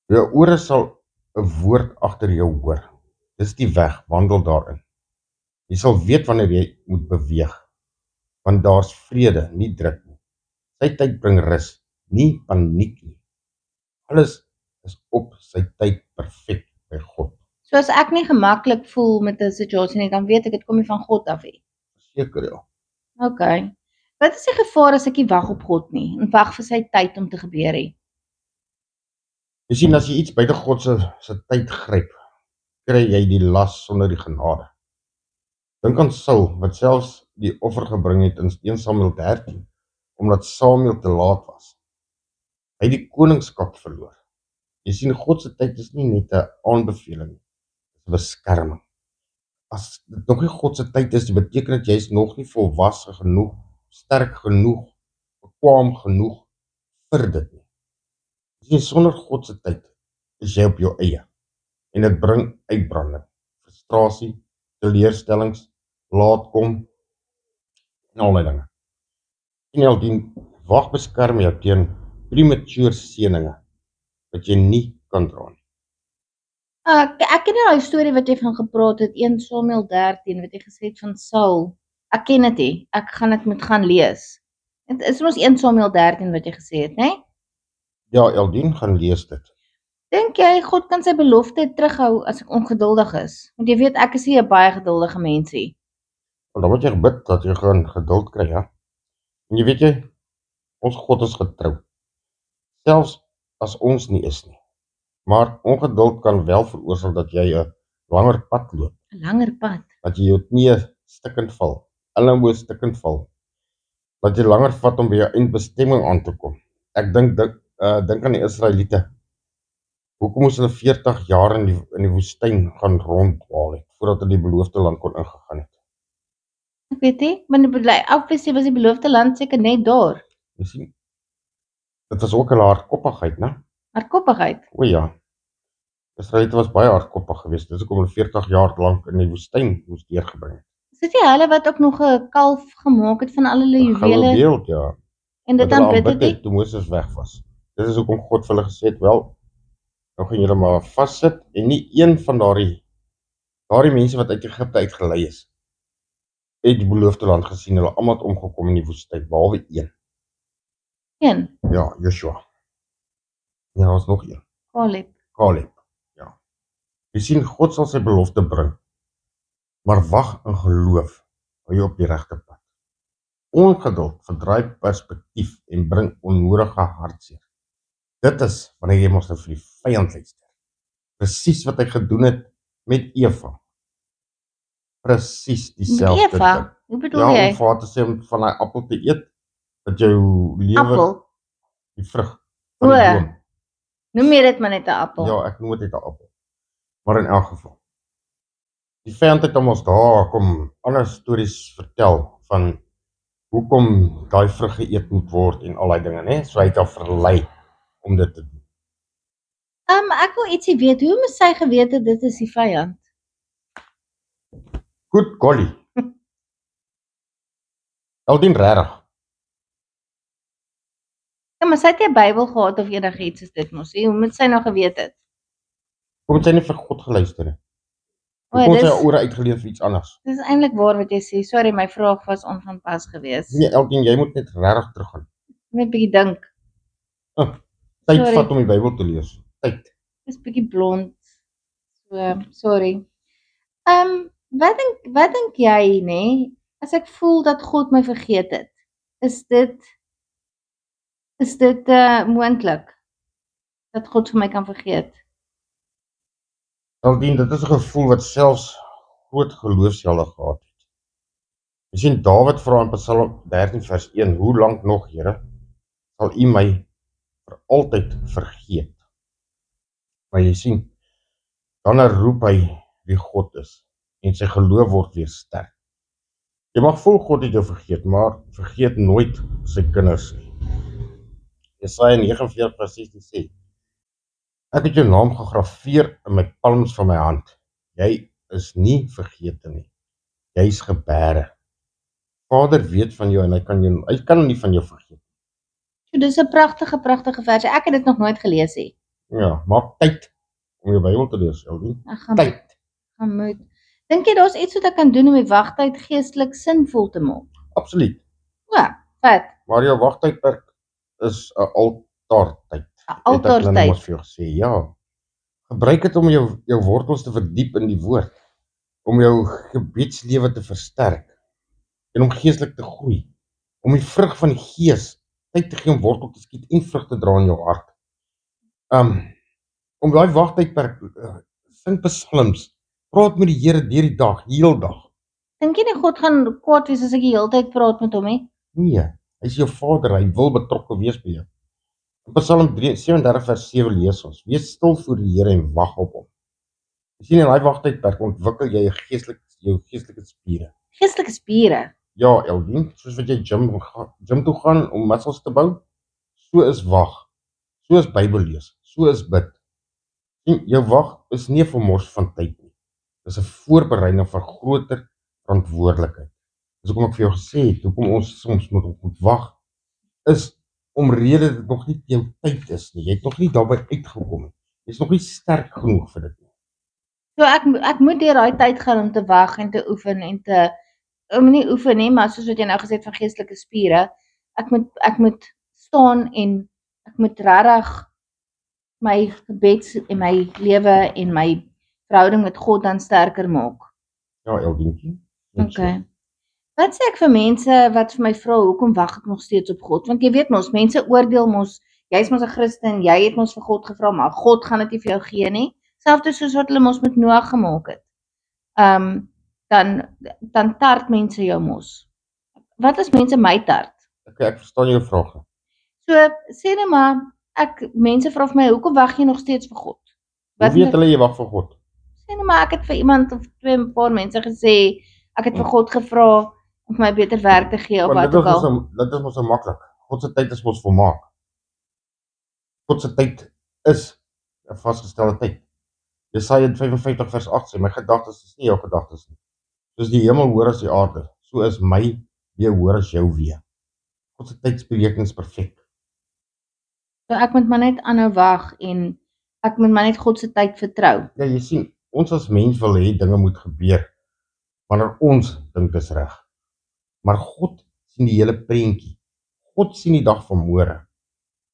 Jou ore sal 'n woord agter jou hoor. Dis die weg, wandel daarin. Jy sal weet wanneer jy moet beweeg, want daar's vrede, nie druk nie. Sy tyd bring rus, nie paniek nie. Alles is op sy tyd perfek by God. So as ek nie gemaklik voel met 'n situasie nie, dan weet ek dit kom nie van God af nie. Seker ja. Okay. Wat is die gevaar as ek nie wag op God nie en wag vir sy tyd om te gebeur nie? Jy sien as jy iets buite God se tyd gryp, kry jy die las sonder die genade. Dink aan Saul wat selfs die offer gebring het in 1 Samuel 13 omdat Samuel te laat was. Hy het die koningskap verloor. Jy sien God se tyd is nie net 'n aanbeveling nie, dit is 'n beskerming. As dit nog nie God se tyd is, beteken dit jy is nog nie volwasse genoeg, sterk genoeg, bekwaam genoeg vir dit nie. Jy sien sonder God se tyd is jy op jou eie en dit bring uitbranding, frustrasie, teleurstellings, laat kom en al die dinge. En wag beskerm jou teen premature seëninge wat jy nie kan dra nie. Ek ken nou die storie wat jy van gepraat het, 1 Samuel 13 wat jy gesê het van Saul. Ek ken dit nie. Ek gaan dit moet gaan lees. Dit is mos 1 Samuel 13 wat jy gesê het, né? Ja, Eldien, gaan lees dit. Dink jy God kan sy belofte terughou as ek ongeduldig is? Want jy weet ek is nie 'n baie geduldige mensie. Want dan moet jy bid dat jy gaan geduld kry, ja. En jy weet jy, ons God is getrou. Selfs as ons nie is nie. Maar ongeduld kan wel veroorsaak dat jy 'n langer pad loop. 'n Langer pad. Dat jy jou knie stikkend val, elmboë stikkend val. Dat jy langer vat om by jou eindbestemming aan te kom. Ek dink aan die Israeliete. Hoekom moes hulle 40 jaar in die woestyn gaan ronddwaal het voordat hulle die beloofde land kon ingegaan het? Ek weet nie, maar obviously was die beloofde land seker net daar. Jy sien, dit was ook 'n hardkoppigheid, né? Hardkoppigheid. O ja. Israeliete was baie hardkoppig geweest. Dis hoekom hulle 40 jaar lank in die woestyn moes deurgebring het. Is dit nie hulle wat ook nog 'n kalf gemaak het van al hulle juwele Beeld, ja. en dit Wat hulle aanbid aanbid het? het toe Moses weg was. Dit is hoekom God vir hulle gesê het, wel, nou gaan julle maar vassit en nie een van daardie mense wat uit Egipte uitgelei is, het die beloofde land gesien. Hulle almal het omgekom in die woestyn, behalwe een. Een, Ja, Joshua. Ja, daar was nog een. Caleb. Ja. Jy sien, God sal sy belofte bring, maar wag in geloof, hou jy op die regte pad. Ongeduld verdraai perspektief en bring onnodige hartseer. Dit is wanneer jy mos nou vir die vyand luister. Presies wat hy gedoen het met Eva. Presies dieselfde Eva, ding. hoe bedoel Ja, jy? om vir haar te sê om van daai appel te eet, dat jou lewe, Appel. die vrug van die O. boom. Noem jy dit maar net 'n appel. Ja, ek noem dit net 'n appel. Maar in elk geval. Die vyand het ons daar kom ander stories vertel van hoekom daai vrug geëet moet word en al daai dinge, né? So hy het haar verlei om dit te doen. Ek wil ietsie weet. Hoe moes sy geweet het dit is die vyand? Goed, golly. Aldien regtig. Ja, maar sy het nie 'n Bybel gehad of enigiets soos dit mos. Hoe moet sy nou geweet het? Hoekom het sy nie vir God geluister nie? O, Hoekom het sy dis- haar ore uitgeleef vir iets anders? Dis eintlik waar wat jy sê. Sorry, my vraag was onvanpas geweest. Nee, Aldien, jy moet net regtig teruggaan. Net 'n bietjie dink. Tyd Sorry. vat om die Bybel te lees. Tyd. Dis bietjie blond. So, sorry. Wat dink jy, nê? As ek voel dat God my vergeet het, is dit moontlik dat God vir my kan vergeet? Aldien, dit is 'n gevoel wat selfs groot geloofshelde gehad het. Jy sien, Dawid vra in Psalm 13 vers 1, hoe lank nog, Here, sal U my vir altyd vergeet? Maar jy sien, dan roep hy wie God is en sy geloof word weer sterk. Jy mag voel God het jou vergeet, maar vergeet nooit sy kinders nie. Jesaja 49 vers 16 sê, ek het jou naam gegraveer in my palms van my hand. Jy is nie vergete nie. Jy is gebere. Vader weet van jou en hy kan nie van jou vergeet. So, dis 'n pragtige versie. Ek het dit nog nooit gelees nie. Ja, maak tyd om jou Bybel te lees, Elvin. Ek gaan Tyd. moet. Dink jy daar's iets wat ek kan doen om die wagtyd geestelik sinvol te maak? Absoluut. Ja, vet. Maar jou wagtydperk is 'n altaartyd. Altaartyd. Het ek nou mos vir jou gesê, ja. Gebruik dit om jou wortels te verdiep in die woord, om jou gebedslewe te versterk en om geestelik te groei, om die vrug van die gees tyd te gee om wortel te skiet en vrug te dra in jou hart. Om daai wagtydperk, sing psalms, praat met die Here deur die dag, heel dag. Dink jy nie God gaan kwaad wees as ek die hele tyd praat met hom nie? Nee, hy is jou Vader, hy wil betrokke wees by jou. In Psalm 37 vers 7 lees ons, wees stil voor die Here en wag op hom. Jy sien in daai wagtydperk ontwikkel jy jou geestelike spiere. Geestelike spiere. Ja, Elvin, soos wat jy gym toe gaan om muscles te bou, so is wag, so is Bybel lees, so is bid. En jou wag is nie 'n vermors van tyd nie. Dis 'n voorbereiding vir groter verantwoordelikheid. Dis hoekom ek vir jou gesê het, hoekom ons soms moet wag, is omrede dit nog nie jou tyd is nie. Jy het nog nie daarby uitgekom nie. Jy is nog nie sterk genoeg vir dit nie. So ek moet deur daai tyd gaan om te wag en te oefen en nie oefen nie, maar soos wat jy nou gesê het van geestelike spiere, ek moet staan en ek moet regtig my gebeds en my lewe en my verhouding met God dan sterker maak. Ja, Elvientjie. Okay. Wat sê ek vir mense wat vir my vra hoekom wag ek nog steeds op God? Want jy weet mos, mense oordeel mos, jy's mos 'n Christen, jy het mos vir God gevra, maar God gaan dit nie vir jou gee nie. Selfs soos wat hulle mos met Noag gemaak het. Dan tart mense jou mos. Wat as mense my tart? Okay, ek verstaan jou vraag. So sê net maar, mense vra vir my, hoekom wag jy nog steeds vir God? Hoe weet hulle jy wag vir God? Sê net maar, ek het vir iemand of 2 paar mense gesê, ek het vir God gevra om my beter werk te gee of wat ook al. Dit is mos so maklik. God se tyd is mos volmaak. God se tyd is 'n vasgestelde tyd. Jesaja 55 vers 8 sê, my gedagtes is nie jou gedagtes nie. Soos die hemel hoor as die aarde, so is my weer hoor as jou weer. God se tydsberekening is perfek. So ek moet maar net aanhou wag en ek moet maar net God se tyd vertrou. Ja, jy sien, ons as mens wil hê dinge moet gebeur wanneer ons dink dis reg. Maar God sien die hele prentjie. God sien die dag van môre.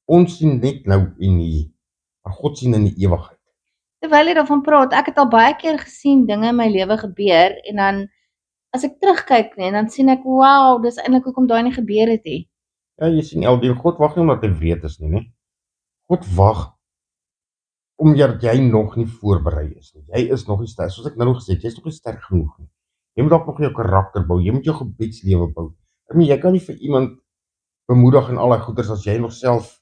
Ons sien net nou en hier, maar God sien in die ewigheid. Terwyl jy daarvan praat, ek het al baie keer gesien dinge in my lewe gebeur en dan as ek terugkyk en dan sien ek, wow, dis eintlik hoekom daai nie gebeur het nie. Ja, jy sien, Elvin, God wag nie omdat hy wreed is nie. God wag omdat jy nog nie voorberei is nie. Jy is nog nie sterk, soos ek nou gesê het, jy is nog nie sterk genoeg nie. Jy moet dalk nog jou karakter bou, jy moet jou gebedslewe bou. Jy kan nie vir iemand bemoedig en al daai goeders as jy nog self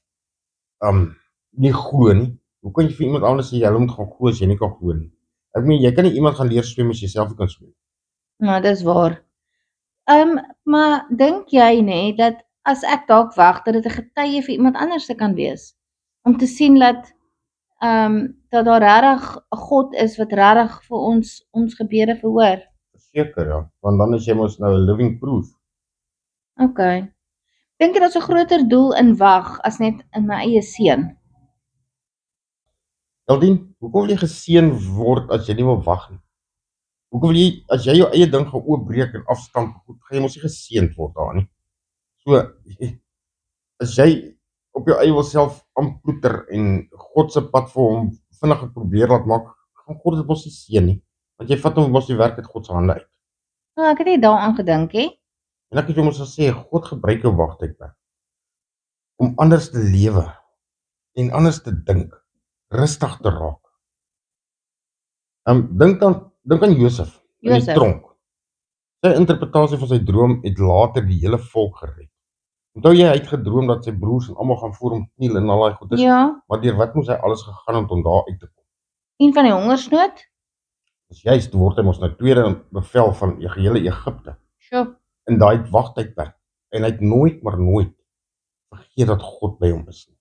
nie glo nie. Hoe kan jy vir iemand anders sê jy moet gaan glo as jy nie kan glo nie? Jy kan nie iemand gaan leer swem as jy self nie kan swem. Nou, dis waar. Maar dink jy nie dat as ek dalk wag dat dit 'n getuie vir iemand anders te kan wees om te sien dat daar regtig 'n God is wat regtig vir ons gebede verhoor? Verseker, ja, want dan is jy mos nou 'n living proof. Okay. Dink jy daar's 'n groter doel in wag as net in my eie seën? Eldien, hoekom wil jy geseën word as jy nie wil wag nie? Hoekom wil jy, as jy jou eie ding gaan oopbreek en afstamp, gaan jy mos nie geseënd word daar nie? So, as jy op jou eie wil self aanploeter en God se pad vir hom vinnig probeer laat maak, gaan God dit mos nie seën nie, want jy vat hom mos die werk uit God se hande uit. Nou, ek het nie daaraan gedink nie. En ek het jou mos gesê, God gebruik jou wagtydperk om anders te lewe en anders te dink, rustig te raak. Dink aan Josef in die tronk. Sy interpretasie van sy droom het later die hele volk gered. Onthou jy, hy het gedroom dat sy broers en almal gaan voor hom kniel en al daai goeders. Ja. Maar deur wat moes hy alles gegaan het om daar uit te kom? En van die hongersnood? Dis juist, word hy mos nou tweede bevel van die gehele Egipte. Sjoe. in daai wagtydperk en hy het nooit maar nooit vergeet dat God by hom is nie.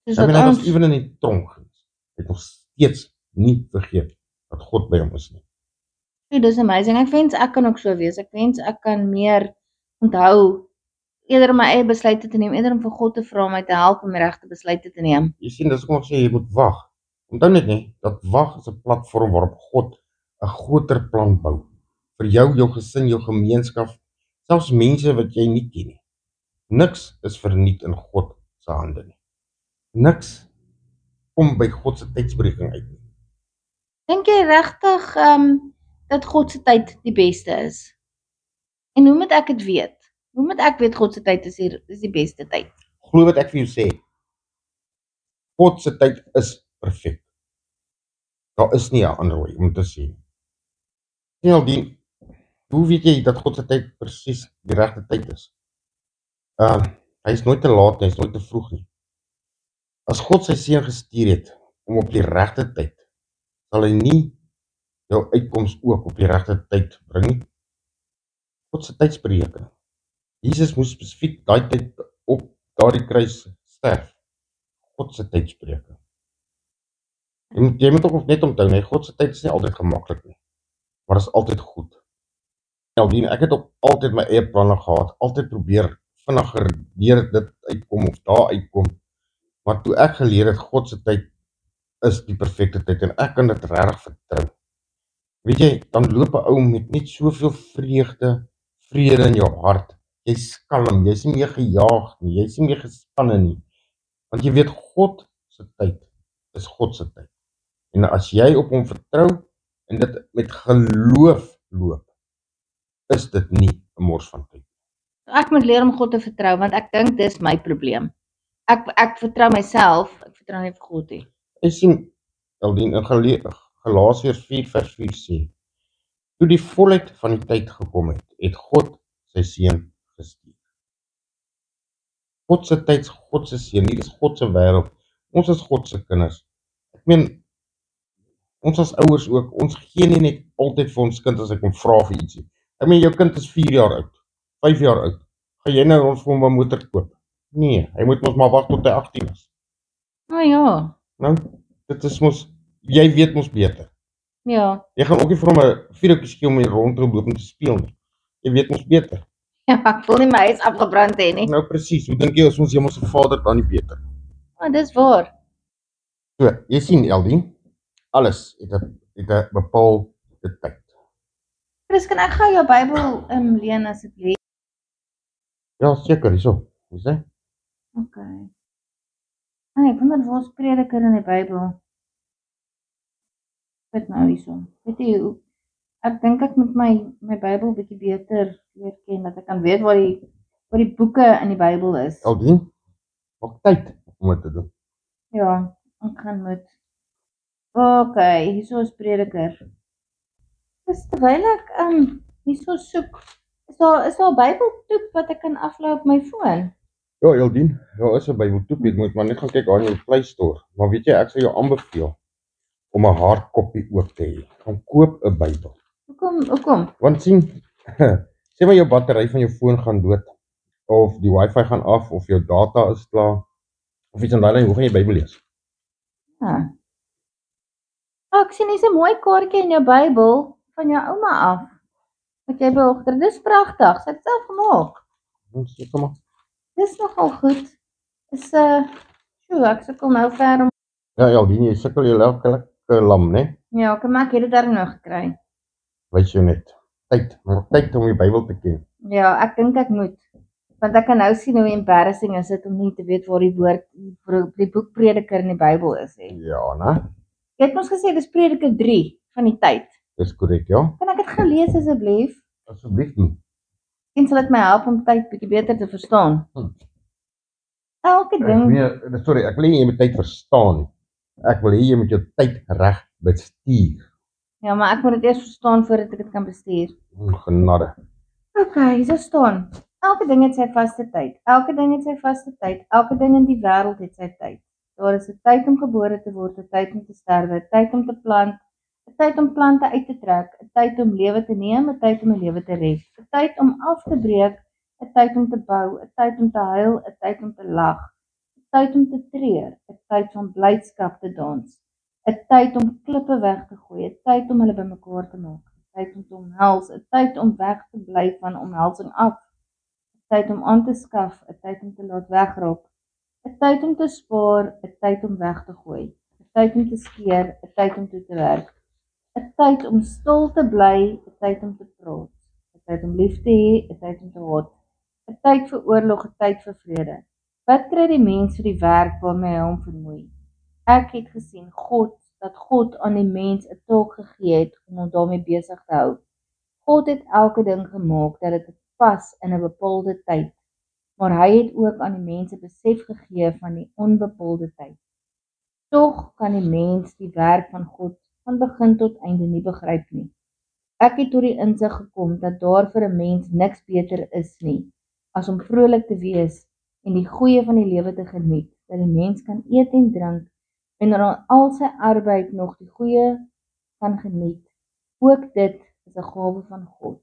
Soos Hy dat was ons, ewen in die tronk gewees. Hy het nog steeds nie vergeet dat God by hom is nie. dis amazing. Ek wens ek kan ook so wees. Ek wens ek kan meer onthou, eerder om my eie besluite te neem, eerder om vir God te vra om my te help om die regte besluite te neem. Jy sien, dis hoekom ek sê jy moet wag. Onthou net nie, dat wag is 'n platform waarop God 'n groter plan bou. Vir jou gesin, jou gemeenskap, selfs mense wat jy nie ken nie. Niks is verniet in God se hande nie. Niks kom by God se tydsberekening uit nie. Dink jy regtig dat God se tyd die beste is? En hoe moet ek dit weet? Hoe moet ek weet God se tyd is die beste tyd? Glo wat ek vir jou sê. God se tyd is perfek. Daar is nie 'n ander wy om te sê. Nie hoe weet jy dat God se tyd presies die regte tyd is? Hy is nooit te laat nie, hy is nooit te vroeg nie. As God sy seun gestuur het om op die regte tyd, sal hy nie jou uitkoms ook op die regte tyd bring nie. God se tydsberekening. Jesus moes spesifiek daai tyd op daardie kruis sterf. God se tydsberekening. Jy moet ook net onthou, nee, God se tyd is nie altyd gemaklik nie, maar is altyd goed. Aldien, ek het ook altyd my eie planne gehad, altyd probeer vinniger deur dit uitkom of daar uitkom, maar toe ek geleer het, God se tyd is die perfekte tyd en ek kan dit regtig vertrou. Weet jy, dan loop 'n ou met net soveel vreugde, vrede in jou hart. Jy's kalm, jy's nie meer gejaag nie, jy's nie meer gespanne nie. Want jy weet God se tyd is God se tyd. En as jy op hom vertrou en dit met geloof loop, is dit nie 'n mors van tyd. Ek moet leer om God te vertrou, want ek dink dis my probleem. Ek vertrou myself, ek vertrou nie vir God nie. Jy sien, Aldien, in Galasiërs 4:4 sê, toe die volheid van die tyd gekom het, het God sy seun gestuur. God se tyd is God se seun, nie dis God se wêreld. Ons is God se kinders. Ek meen, ons as ouers ook, ons gee nie net altyd vir ons kind as ek hom vra vir ietsie. Ek meen, jou kind is 4 jaar oud, 5 jaar oud. Gaan jy nou ons vir hom 'n motor koop? Nee, hy moet mos maar wag tot hy 18 is. Ja. Nou, dit is mos, jy weet mos beter. Ja. Jy gaan ook nie vir hom 'n vuurtjie skielik om hier rond te loop en te speel nie. Jy weet mos beter. Ja, ek wil nie my huis afgebrand hê nie. Nou presies, hoe dink jy is ons hemelse Vader dan nie beter? Maar dis waar. So, jy sien Eldien, alles het 'n bepaalde tyd. Chris, kan ek gou jou Bybel leen asseblief? Ja, seker, hierso. Hoe sê? Okay. Ek wonder waar is Prediker in die Bybel? Wat nou hierso? Weet jy hoe ek dink ek moet my Bybel bietjie beter leer ken, dat ek kan weet waar die boeke in die Bybel is. Eldien, maak tyd om dit te doen. Ja, ek gaan moet. Okay, hierso is Prediker. Dis terwyl ek hierso soek, is daar 'n Bybeltoep wat ek kan aflaai op my foon? Ja, Eldien, daar is 'n Bybeltoep, jy moet maar net gaan kyk daar in jou Play Store. Maar weet jy, ek sal jou aanbeveel om 'n hardkopie ook te hê. Gaan koop 'n Bybel. Hoekom? Want sien, sê maar jou battery van jou foon gaan dood, of die wifi gaan af, of jou data is klaar, of iets in daai lyn, hoe gaan jy Bybel lees? Ja. Ek sien hier's 'n mooi kaartjie in jou Bybel van jou ouma af. Wat jy behoort. Dis pragtig. Sy het self gemaak. Seker maar. Dis nogal goed. Is ek sukkel nou ver om. Ja, Eldien, jy sukkel jy lekker lam, né? Ja, ek maak dit daar nou gekry. Wys jou net. Tyd om die Bybel te ken. Ja, ek dink ek moet. Want ek kan nou sien hoe embarrassing is dit om nie te weet waar die boek Prediker in die Bybel is hè. Ja, né? Jy het ons gesê dis Prediker 3 van die tyd. Dis korrek, ja. Kan ek dit gelees asseblief? Asseblief nie. En sal dit my help om tyd bietjie beter te verstaan? Elke ding. Sorry, ek wil nie jy moet tyd verstaan nie. Ek wil hê jy moet jou tyd reg bestuur. Ja, maar ek moet dit eers verstaan voordat ek dit kan bestuur. Genade. Okay, hier staan. Elke ding het sy vaste tyd. Elke ding het sy vaste tyd. Elke ding in die wêreld het sy tyd. Daar is 'n tyd om gebore te word, 'n tyd om te sterwe, 'n tyd om te plant, 'n tyd om plante uit te trek, 'n tyd om lewe te neem, 'n tyd om 'n lewe te red, 'n tyd om af te breek, 'n tyd om te bou, 'n tyd om te huil, 'n tyd om te lag, 'n tyd om te treur, 'n tyd van blydskap te dans, 'n tyd om klippe weg te gooi, 'n tyd om hulle bymekaar te maak, 'n tyd om te omhels, 'n tyd om weg te bly van omhelsing af, 'n tyd om aan te skaf, 'n tyd om te laat wegraak, 'n tyd om te spaar, 'n tyd om weg te gooi, 'n tyd om te skeer, 'n tyd om toe te werk, 'n tyd om stil te bly, 'n tyd om te praat, 'n tyd om lief te hê, 'n tyd om te haat, 'n tyd vir oorlog, 'n tyd vir vrede. Wat kry die mens vir die werk waarmee hy hom vermoei? Ek het gesien dat God aan die mens 'n taak gegee het om hom daarmee besig te hou. God het elke ding gemaak dat dit pas in 'n bepaalde tyd, maar hy het ook aan die mens 'n besef gegee van die onbepaalde tyd. Tog kan die mens die werk van God van begin tot einde nie begryp nie. Ek het tot die insig gekom dat daar vir 'n mens niks beter is nie, as om vrolik te wees en die goeie van die lewe te geniet, dat die mens kan eet en drink en aan al sy arbeid nog die goeie kan geniet. Ook dit is 'n gawe van God.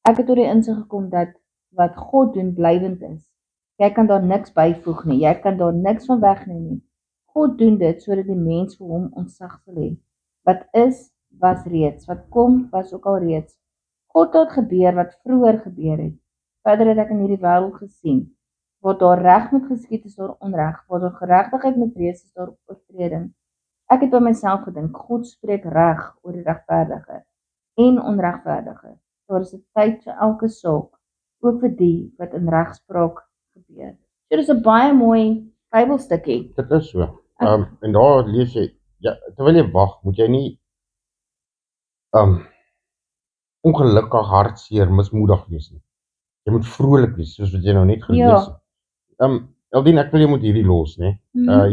Ek het tot die insig gekom dat wat God doen blywend is. Jy kan daar niks byvoeg nie, jy kan daar niks van wegneem nie. God doen dit sodat die mens vir hom ontzag sal hê. Wat is, was reeds, wat kom, was ook al reeds. God het gebeur wat vroeër gebeur het. Verder het ek in hierdie wêreld gesien, waar daar reg moet geskied is daar onreg, waar daar geregtigheid moet wees is daar oortreding. Ek het by myself gedink, God spreek reg oor die regverdige en onregverdige. Daar is 'n tyd vir elke saak, ook vir die wat in regspraak gebeur. So dis 'n baie mooi Bybelstukkie. Dit is so. En daar lees jy, ja, terwyl jy wag, moet jy nie ongelukkig, hartseer, mismoedig wees nie. Jy moet vrolik wees, soos wat jy nou net gelees het. Eldien, ek wil jy moet hierdie los, né?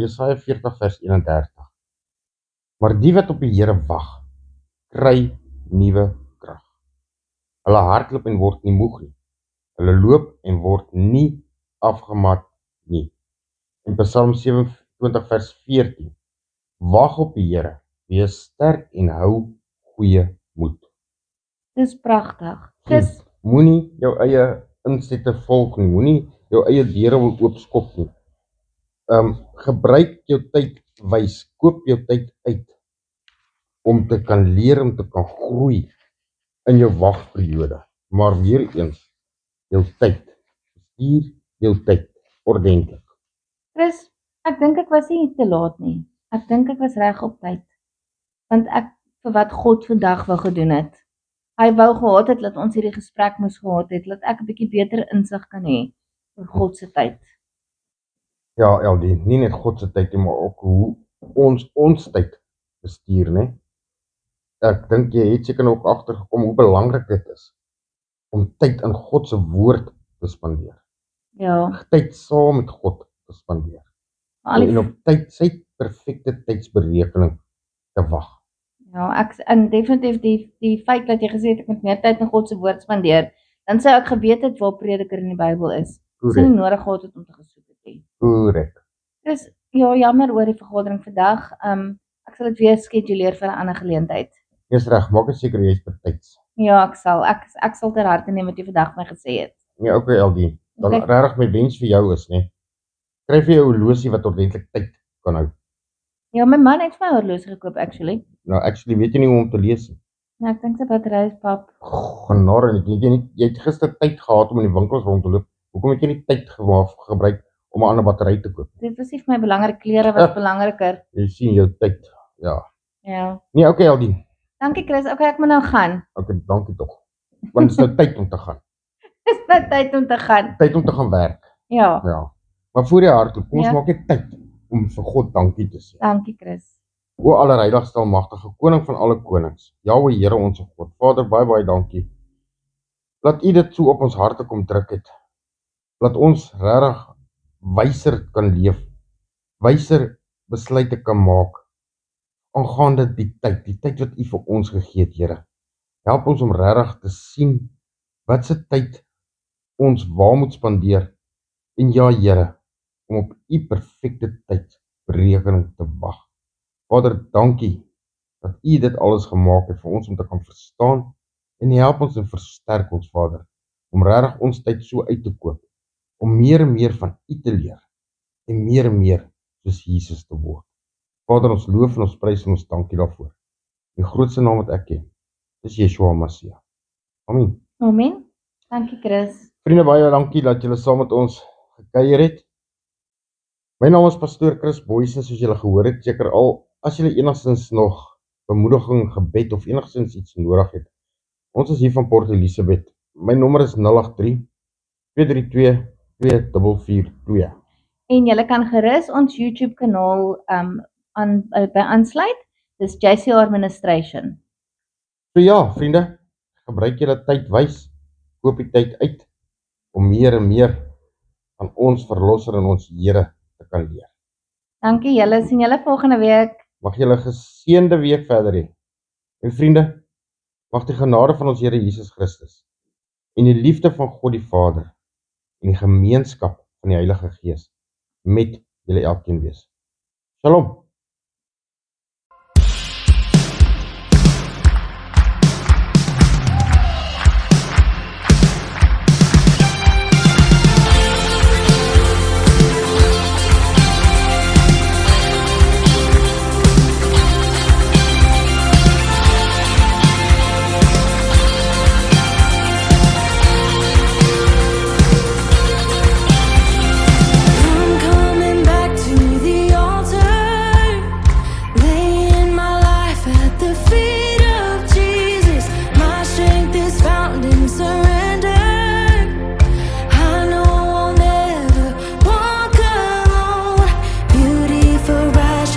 Jesaja 40 vers 31. Maar die wat op die Here wag, kry nuwe krag. Hulle hardloop en word nie moeg nie. Hulle loop en word nie afgemat nie. In Psalm 27 vers 14. Wag op die Here, wees sterk en hou goeie moed. Dis pragtig. Dis Moenie jou eie insette volg nie, moenie jou eie deure wil oopskop nie. Gebruik jou tyd wys, koop jou tyd uit om te kan leer, om te kan groei in jou wagperiode. Maar weer eens, jou tyd, bestuur jou tyd ordentlik. Chris, ek dink ek was nie te laat nie. Ek dink ek was reg op tyd. Want ek vir wat God vandag wou gedoen het. Hy wou gehad het dat ons hierdie gesprek moes gehad het, dat ek 'n bietjie beter insig kan hê oor God se tyd. Ja, Eldie, nie net God se tyd nie, maar ook hoe ons tyd bestuur, né? Ek dink jy het seker ook agtergekom hoe belangrik dit is om tyd in God se woord te spandeer. Ja, Tyd saam met God te spandeer. En op tyd, sy perfekte tydsberekening te wag. ja, en definitief die feit dat jy gesê het ek moet meer tyd in God se woord spandeer, dan sou ek geweet het waar Prediker in die Bybel is. Dis nie nodig gehad het om te gesoek het nie. Korrek. Dis ja, jammer oor die vergadering vandag. Ek sal dit weer skeduleer vir 'n ander geleentheid. Jy's reg, maak dit seker jy's betyds. Ja, ek sal ter harte neem wat jy vandag my gesê het. Ja, okay, Eldie. Dan Okay. regtig my wens vir jou is, né? Kry vir jou 'n horlosie wat ordentlik tyd kan hou. Ja, my man het vir my 'n horlosie gekoop actually. Nou, actually weet jy nie hoe om te lees nie. Ja, ek dink sy battery is pap. Genare, jy het gister tyd gehad om in die winkels rond te loop. Hoekom het jy nie tyd gebruik om 'n ander battery te koop? Dit was nie vir my belangrik, klere was belangriker. Jy sien jou tyd. Ja. Ja. Nee, okay, Eldie. Dankie Chris. Okay, ek moet nou gaan. Okay, dankie tog. Want dit is nou tyd om te gaan. Dis nou tyd om te gaan. Tyd om te gaan werk. Ja. Ja. Maar voor jy hardloop, kom ons Ja. maak net tyd om vir God dankie te sê. Dankie Chris. O allerheiligste almagtige koning van alle konings, Jahwe Here ons God. Vader, baie dankie. Laat U dit so op ons harte kom druk het. Laat ons regtig wyser kan leef. Wyser besluite kan maak aangaande die tyd wat U vir ons gegee het, Here. Help ons om regtig te sien wat se tyd ons waar moet spandeer. En ja, Here, om op U perfekte tydberekening te wag. Vader, dankie dat U dit alles gemaak het vir ons om te kan verstaan en help ons en versterk ons Vader, om regtig ons tyd so uit te koop, om meer en meer van U te leer en meer soos Jesus te word. Vader, ons loof en ons prys en ons dankie daarvoor. In die grootste naam wat ek ken, dis Yeshua Mashiach. Amen. Amen. Dankie Chris. Vriende, baie dankie dat julle saam met ons gekuier het. My naam is Pastoor Chris Boysen, soos julle gehoor het, seker al, as julle enigstens nog bemoediging, gebed of enigstens iets nodig het. Ons is hier van Port Elizabeth. My nommer is 083-232-2442. En julle kan gerus ons YouTube kanaal by aansluit. Dis JCR Administration. So ja, vriende, gebruik julle tyd wys, koop die tyd uit, om meer en meer van ons Verlosser en ons Here te kan leer. Dankie julle, sien julle volgende week. Mag julle geseënde week verder hê. En vriende, mag die genade van ons Here Jesus Christus en die liefde van God die Vader en die gemeenskap van die Heilige Gees met julle elkeen wees. Shalom.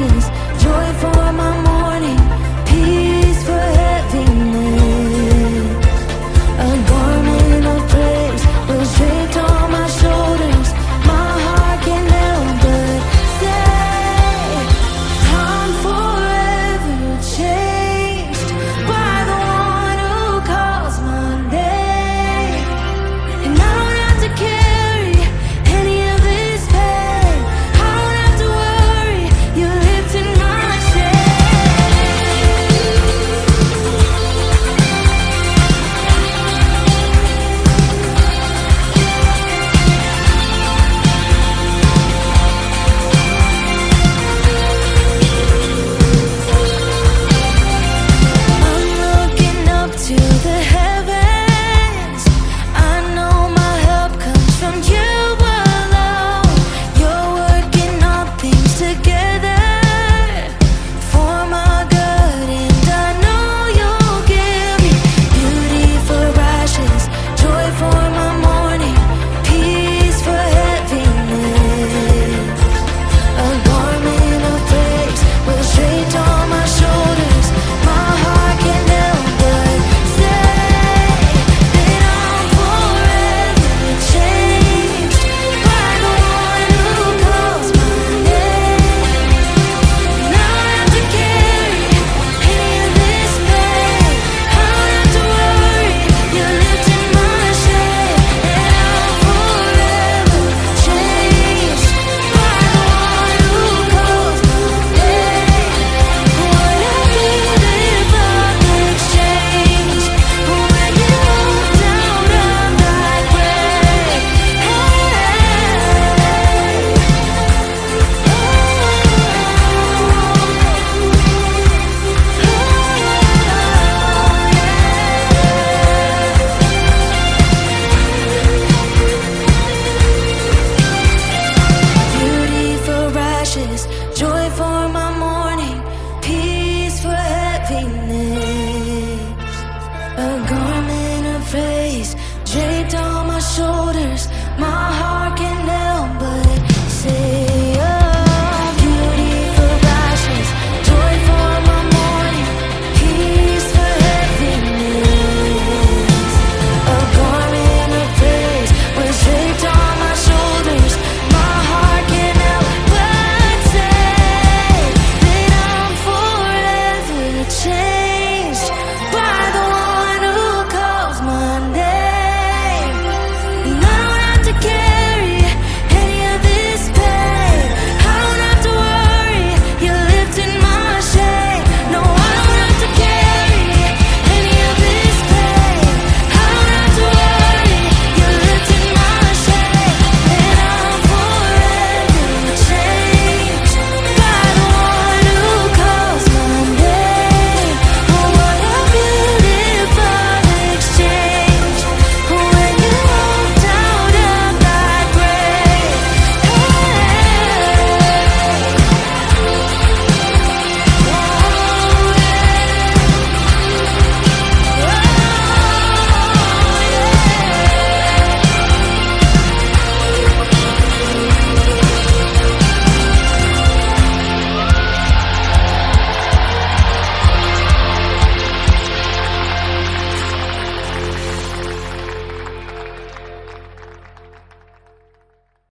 ashes.